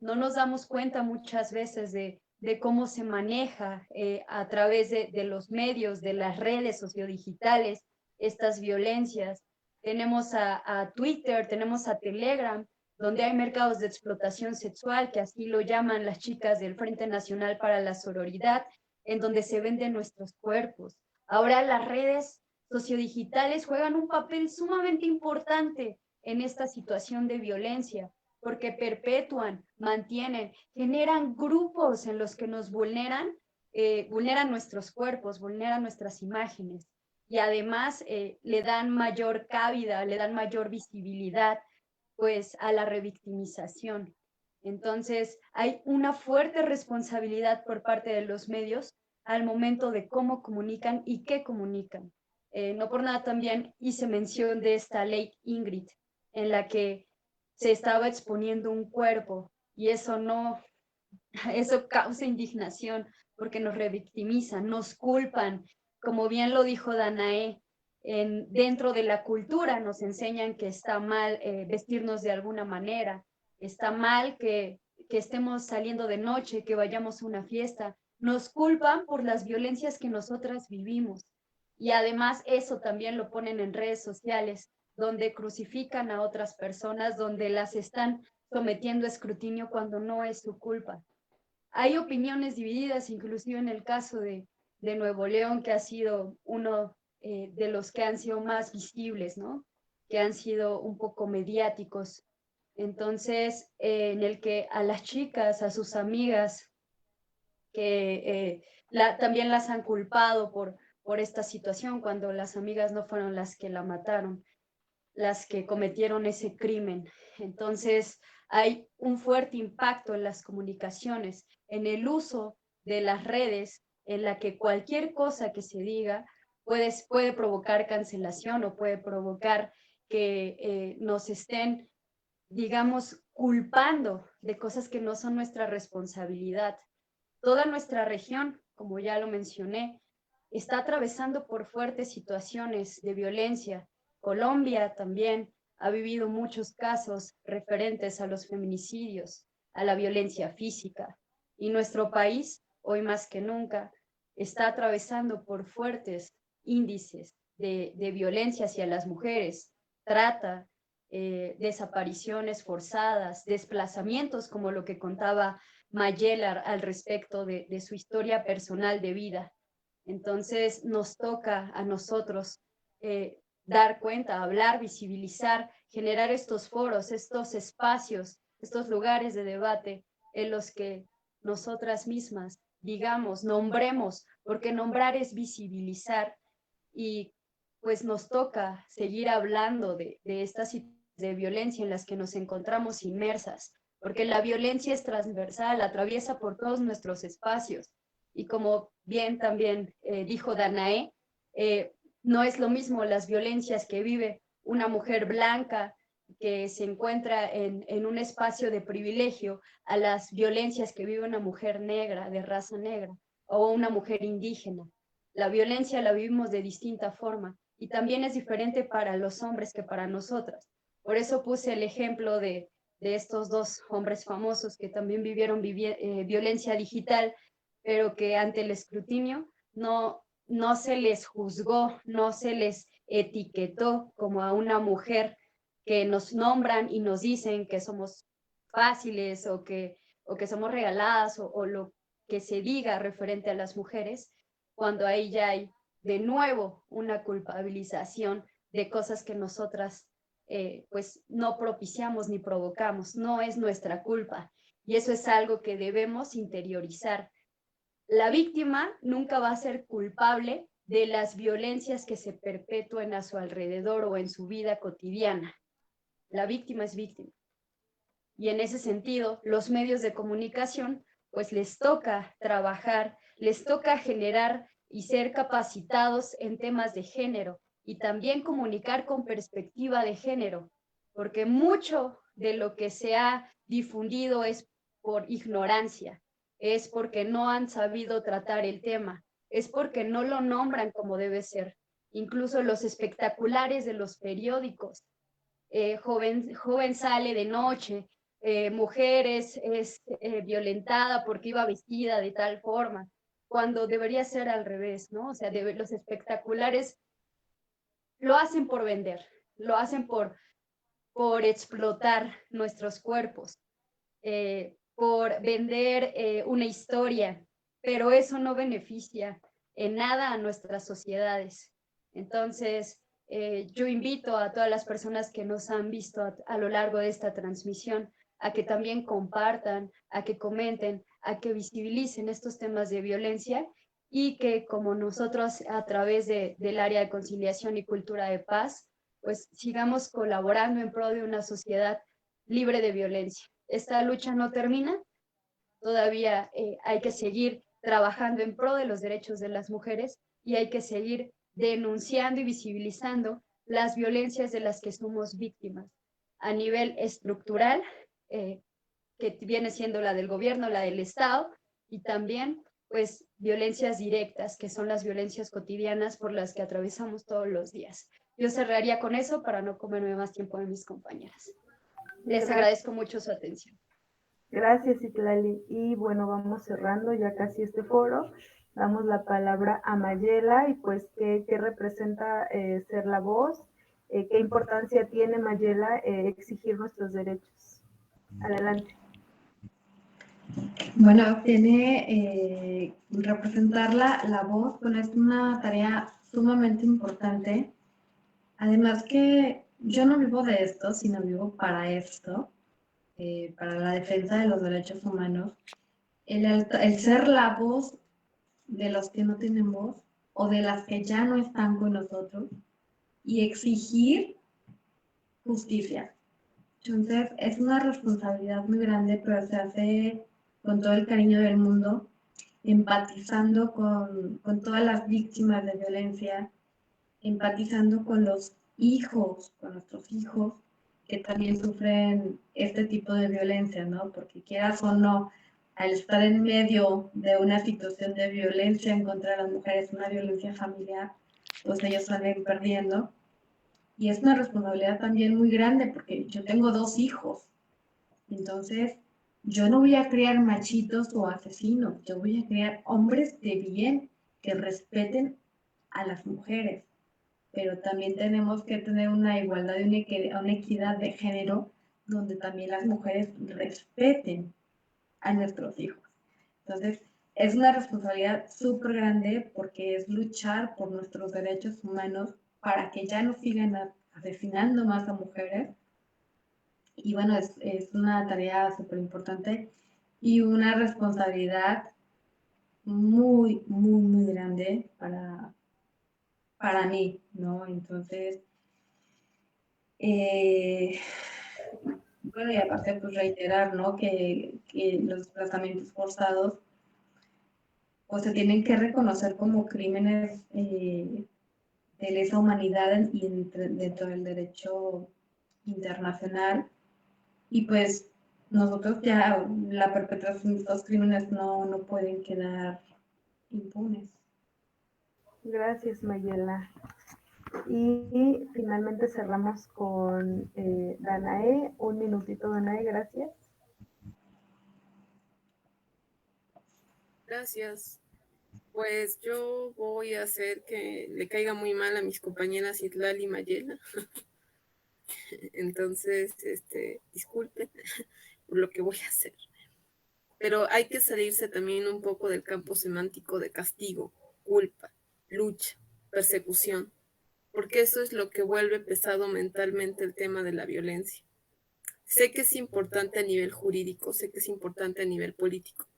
No nos damos cuenta muchas veces de cómo se maneja a través de los medios, de las redes sociodigitales, estas violencias. Tenemos a Twitter, tenemos a Telegram, donde hay mercados de explotación sexual, que así lo llaman las chicas del Frente Nacional para la Sororidad, en donde se venden nuestros cuerpos. Ahora las redes sociodigitales juegan un papel sumamente importante en esta situación de violencia, porque perpetúan, mantienen, generan grupos en los que nos vulneran nuestros cuerpos, vulneran nuestras imágenes, y además le dan mayor cabida, le dan mayor visibilidad pues a la revictimización. Entonces hay una fuerte responsabilidad por parte de los medios al momento de cómo comunican y qué comunican. No por nada también hice mención de esta ley Ingrid, en la que se estaba exponiendo un cuerpo, y eso causa indignación, porque nos revictimizan, nos culpan, como bien lo dijo Danae. Dentro de la cultura nos enseñan que está mal vestirnos de alguna manera, está mal que estemos saliendo de noche, que vayamos a una fiesta, nos culpan por las violencias que nosotras vivimos, y además eso también lo ponen en redes sociales, donde crucifican a otras personas, donde las están sometiendo a escrutinio cuando no es su culpa. Hay opiniones divididas, inclusive en el caso de Nuevo León, que ha sido uno de los que han sido más visibles, ¿no? Que han sido un poco mediáticos. Entonces, en el que a las chicas, a sus amigas, que también las han culpado por esta situación, cuando las amigas no fueron las que la mataron, las que cometieron ese crimen. Entonces, hay un fuerte impacto en las comunicaciones, en el uso de las redes, en la que cualquier cosa que se diga puede provocar cancelación o puede provocar que nos estén, digamos, culpando de cosas que no son nuestra responsabilidad. Toda nuestra región, como ya lo mencioné, está atravesando por fuertes situaciones de violencia. Colombia también ha vivido muchos casos referentes a los feminicidios, a la violencia física. Y nuestro país, hoy más que nunca, está atravesando por fuertes índices de violencia hacia las mujeres, trata, desapariciones forzadas, desplazamientos, como lo que contaba Mayela al respecto de su historia personal de vida. Entonces nos toca a nosotros dar cuenta, hablar, visibilizar, generar estos foros, estos espacios, estos lugares de debate en los que nosotras mismas digamos, nombremos, porque nombrar es visibilizar, y pues nos toca seguir hablando de estas situaciones de violencia en las que nos encontramos inmersas, porque la violencia es transversal, atraviesa por todos nuestros espacios, y como bien también dijo Danae, no es lo mismo las violencias que vive una mujer blanca que se encuentra en un espacio de privilegio a las violencias que vive una mujer negra, de raza negra, o una mujer indígena. La violencia la vivimos de distinta forma y también es diferente para los hombres que para nosotras. Por eso puse el ejemplo de estos dos hombres famosos que también vivieron violencia digital, pero que ante el escrutinio no se les juzgó, no se les etiquetó como a una mujer que nos nombran y nos dicen que somos fáciles o que somos regaladas o lo que se diga referente a las mujeres, cuando ahí ya hay de nuevo una culpabilización de cosas que nosotras pues no propiciamos ni provocamos, no es nuestra culpa, y eso es algo que debemos interiorizar. La víctima nunca va a ser culpable de las violencias que se perpetúen a su alrededor o en su vida cotidiana. La víctima es víctima. Y en ese sentido, los medios de comunicación, pues les toca trabajar, les toca generar y ser capacitados en temas de género y también comunicar con perspectiva de género, porque mucho de lo que se ha difundido es por ignorancia, es porque no han sabido tratar el tema, es porque no lo nombran como debe ser. Incluso los espectaculares de los periódicos, joven sale de noche, mujer es violentada porque iba vestida de tal forma, cuando debería ser al revés, ¿no? O sea, los espectaculares lo hacen por vender, lo hacen por explotar nuestros cuerpos, por vender una historia, pero eso no beneficia en nada a nuestras sociedades. Entonces, yo invito a todas las personas que nos han visto a lo largo de esta transmisión a que también compartan, a que comenten, a que visibilicen estos temas de violencia y que como nosotros a través del área de conciliación y cultura de paz, pues sigamos colaborando en pro de una sociedad libre de violencia. Esta lucha no termina, todavía hay que seguir trabajando en pro de los derechos de las mujeres y hay que seguir denunciando y visibilizando las violencias de las que somos víctimas a nivel estructural, que viene siendo la del gobierno, la del Estado, y también pues violencias directas, que son las violencias cotidianas por las que atravesamos todos los días. Yo cerraría con eso para no comerme más tiempo de mis compañeras. Les agradezco mucho su atención. Gracias, Citlali. Y bueno, vamos cerrando ya casi este foro. Damos la palabra a Mayela y pues qué representa ser la voz, qué importancia tiene, Mayela, exigir nuestros derechos. Adelante. Bueno, tiene representar la voz, bueno, es una tarea sumamente importante. Además que yo no vivo de esto, sino vivo para esto, para la defensa de los derechos humanos. El ser la voz de los que no tienen voz o de las que ya no están con nosotros y exigir justicia. Entonces, es una responsabilidad muy grande, pero se hace con todo el cariño del mundo, empatizando con todas las víctimas de violencia, empatizando con los hijos, con nuestros hijos, que también sufren este tipo de violencia, ¿no? Porque quieras o no, al estar en medio de una situación de violencia en contra de las mujeres, una violencia familiar, pues ellos salen perdiendo. Y es una responsabilidad también muy grande porque yo tengo 2 hijos. Entonces, yo no voy a criar machitos o asesinos, yo voy a criar hombres de bien que respeten a las mujeres. Pero también tenemos que tener una igualdad y una equidad de género donde también las mujeres respeten a nuestros hijos. Entonces, es una responsabilidad súper grande porque es luchar por nuestros derechos humanos para que ya no sigan asesinando más a mujeres. Y bueno, es una tarea súper importante y una responsabilidad muy, muy, muy grande para mí, ¿no? Entonces, bueno, y aparte, pues reiterar, ¿no? Que los desplazamientos forzados pues se tienen que reconocer como crímenes de lesa humanidad y dentro del derecho internacional. Y pues nosotros ya la perpetración de estos crímenes no pueden quedar impunes. Gracias, Mayela. Y finalmente cerramos con Danae. Un minutito, Danae, gracias. Gracias. Pues yo voy a hacer que le caiga muy mal a mis compañeras Itlal y Mayela. Entonces, disculpen por lo que voy a hacer. Pero hay que salirse también un poco del campo semántico de castigo, culpa, lucha, persecución, porque eso es lo que vuelve pesado mentalmente el tema de la violencia. Sé que es importante a nivel jurídico, sé que es importante a nivel político,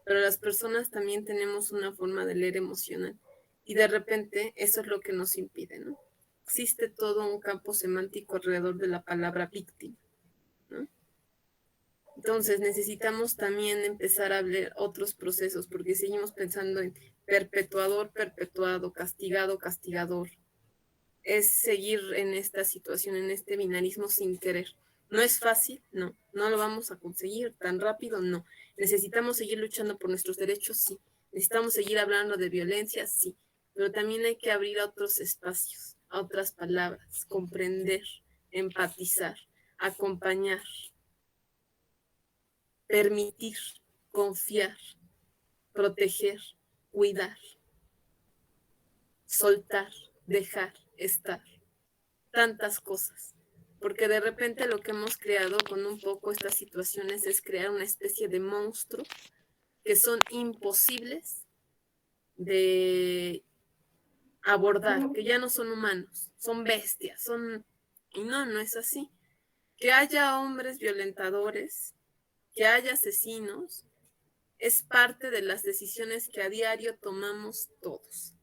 pero las personas también tenemos una forma de leer emocional y de repente eso es lo que nos impide, ¿no? Existe todo un campo semántico alrededor de la palabra víctima, ¿no? Entonces necesitamos también empezar a ver otros procesos porque seguimos pensando en perpetuador, perpetuado, castigado, castigador. Es seguir en esta situación, en este binarismo sin querer. ¿No es fácil? No. ¿No lo vamos a conseguir tan rápido? No. ¿Necesitamos seguir luchando por nuestros derechos? Sí. ¿Necesitamos seguir hablando de violencia? Sí. Pero también hay que abrir a otros espacios, a otras palabras, comprender, empatizar, acompañar, permitir, confiar, proteger, cuidar, soltar, dejar, estar. Tantas cosas. Porque de repente lo que hemos creado con un poco estas situaciones es crear una especie de monstruo que son imposibles de abordar, que ya no son humanos, son bestias, y no es así. Que haya hombres violentadores, que haya asesinos, es parte de las decisiones que a diario tomamos todos.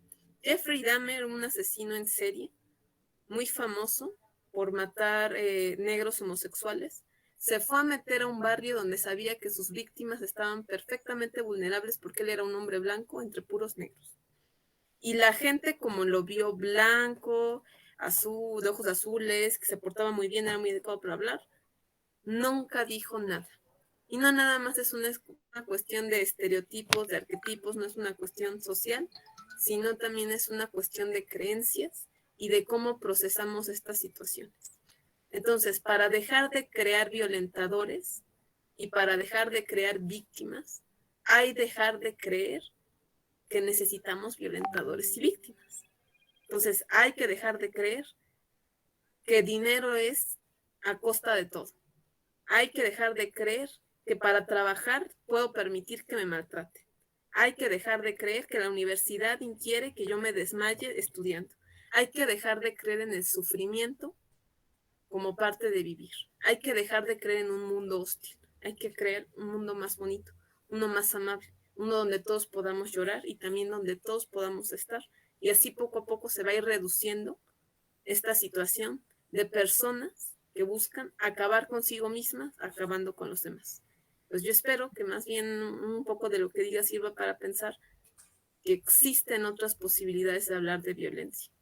Jeffrey Dahmer, un asesino en serie, muy famoso por matar negros homosexuales, se fue a meter a un barrio donde sabía que sus víctimas estaban perfectamente vulnerables porque él era un hombre blanco entre puros negros. Y la gente, como lo vio blanco, azul, de ojos azules, que se portaba muy bien, era muy adecuado para hablar, nunca dijo nada. Y no nada más es una cuestión de estereotipos, de arquetipos, no es una cuestión social, sino también es una cuestión de creencias y de cómo procesamos estas situaciones. Entonces, para dejar de crear violentadores y para dejar de crear víctimas, hay que dejar de creer que necesitamos violentadores y víctimas. Entonces, hay que dejar de creer que dinero es a costa de todo. Hay que dejar de creer que para trabajar puedo permitir que me maltrate. Hay que dejar de creer que la universidad quiere que yo me desmaye estudiando. Hay que dejar de creer en el sufrimiento como parte de vivir. Hay que dejar de creer en un mundo hostil. Hay que creer un mundo más bonito, uno más amable, uno donde todos podamos llorar y también donde todos podamos estar. Y así poco a poco se va a ir reduciendo esta situación de personas que buscan acabar consigo mismas, acabando con los demás. Pues yo espero que más bien un poco de lo que diga sirva para pensar que existen otras posibilidades de hablar de violencia.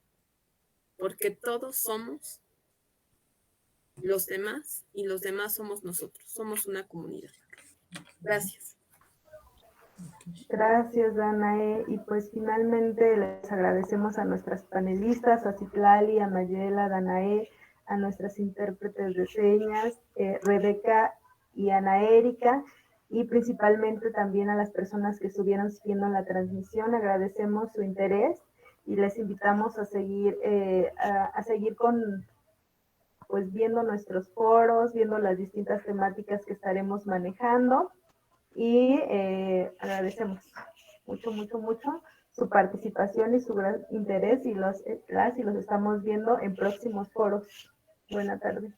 porque todos somos los demás y los demás somos nosotros, somos una comunidad. Gracias. Gracias, Danae. Y pues finalmente les agradecemos a nuestras panelistas, a Citlali, a Mayela, a Danae, a nuestras intérpretes de señas, Rebeca y Ana Erika, y principalmente también a las personas que estuvieron siguiendo la transmisión. Agradecemos su interés y les invitamos a seguir con, pues, viendo nuestros foros, viendo las distintas temáticas que estaremos manejando. Y agradecemos mucho su participación y su gran interés, y los estamos viendo en próximos foros. Buena tarde.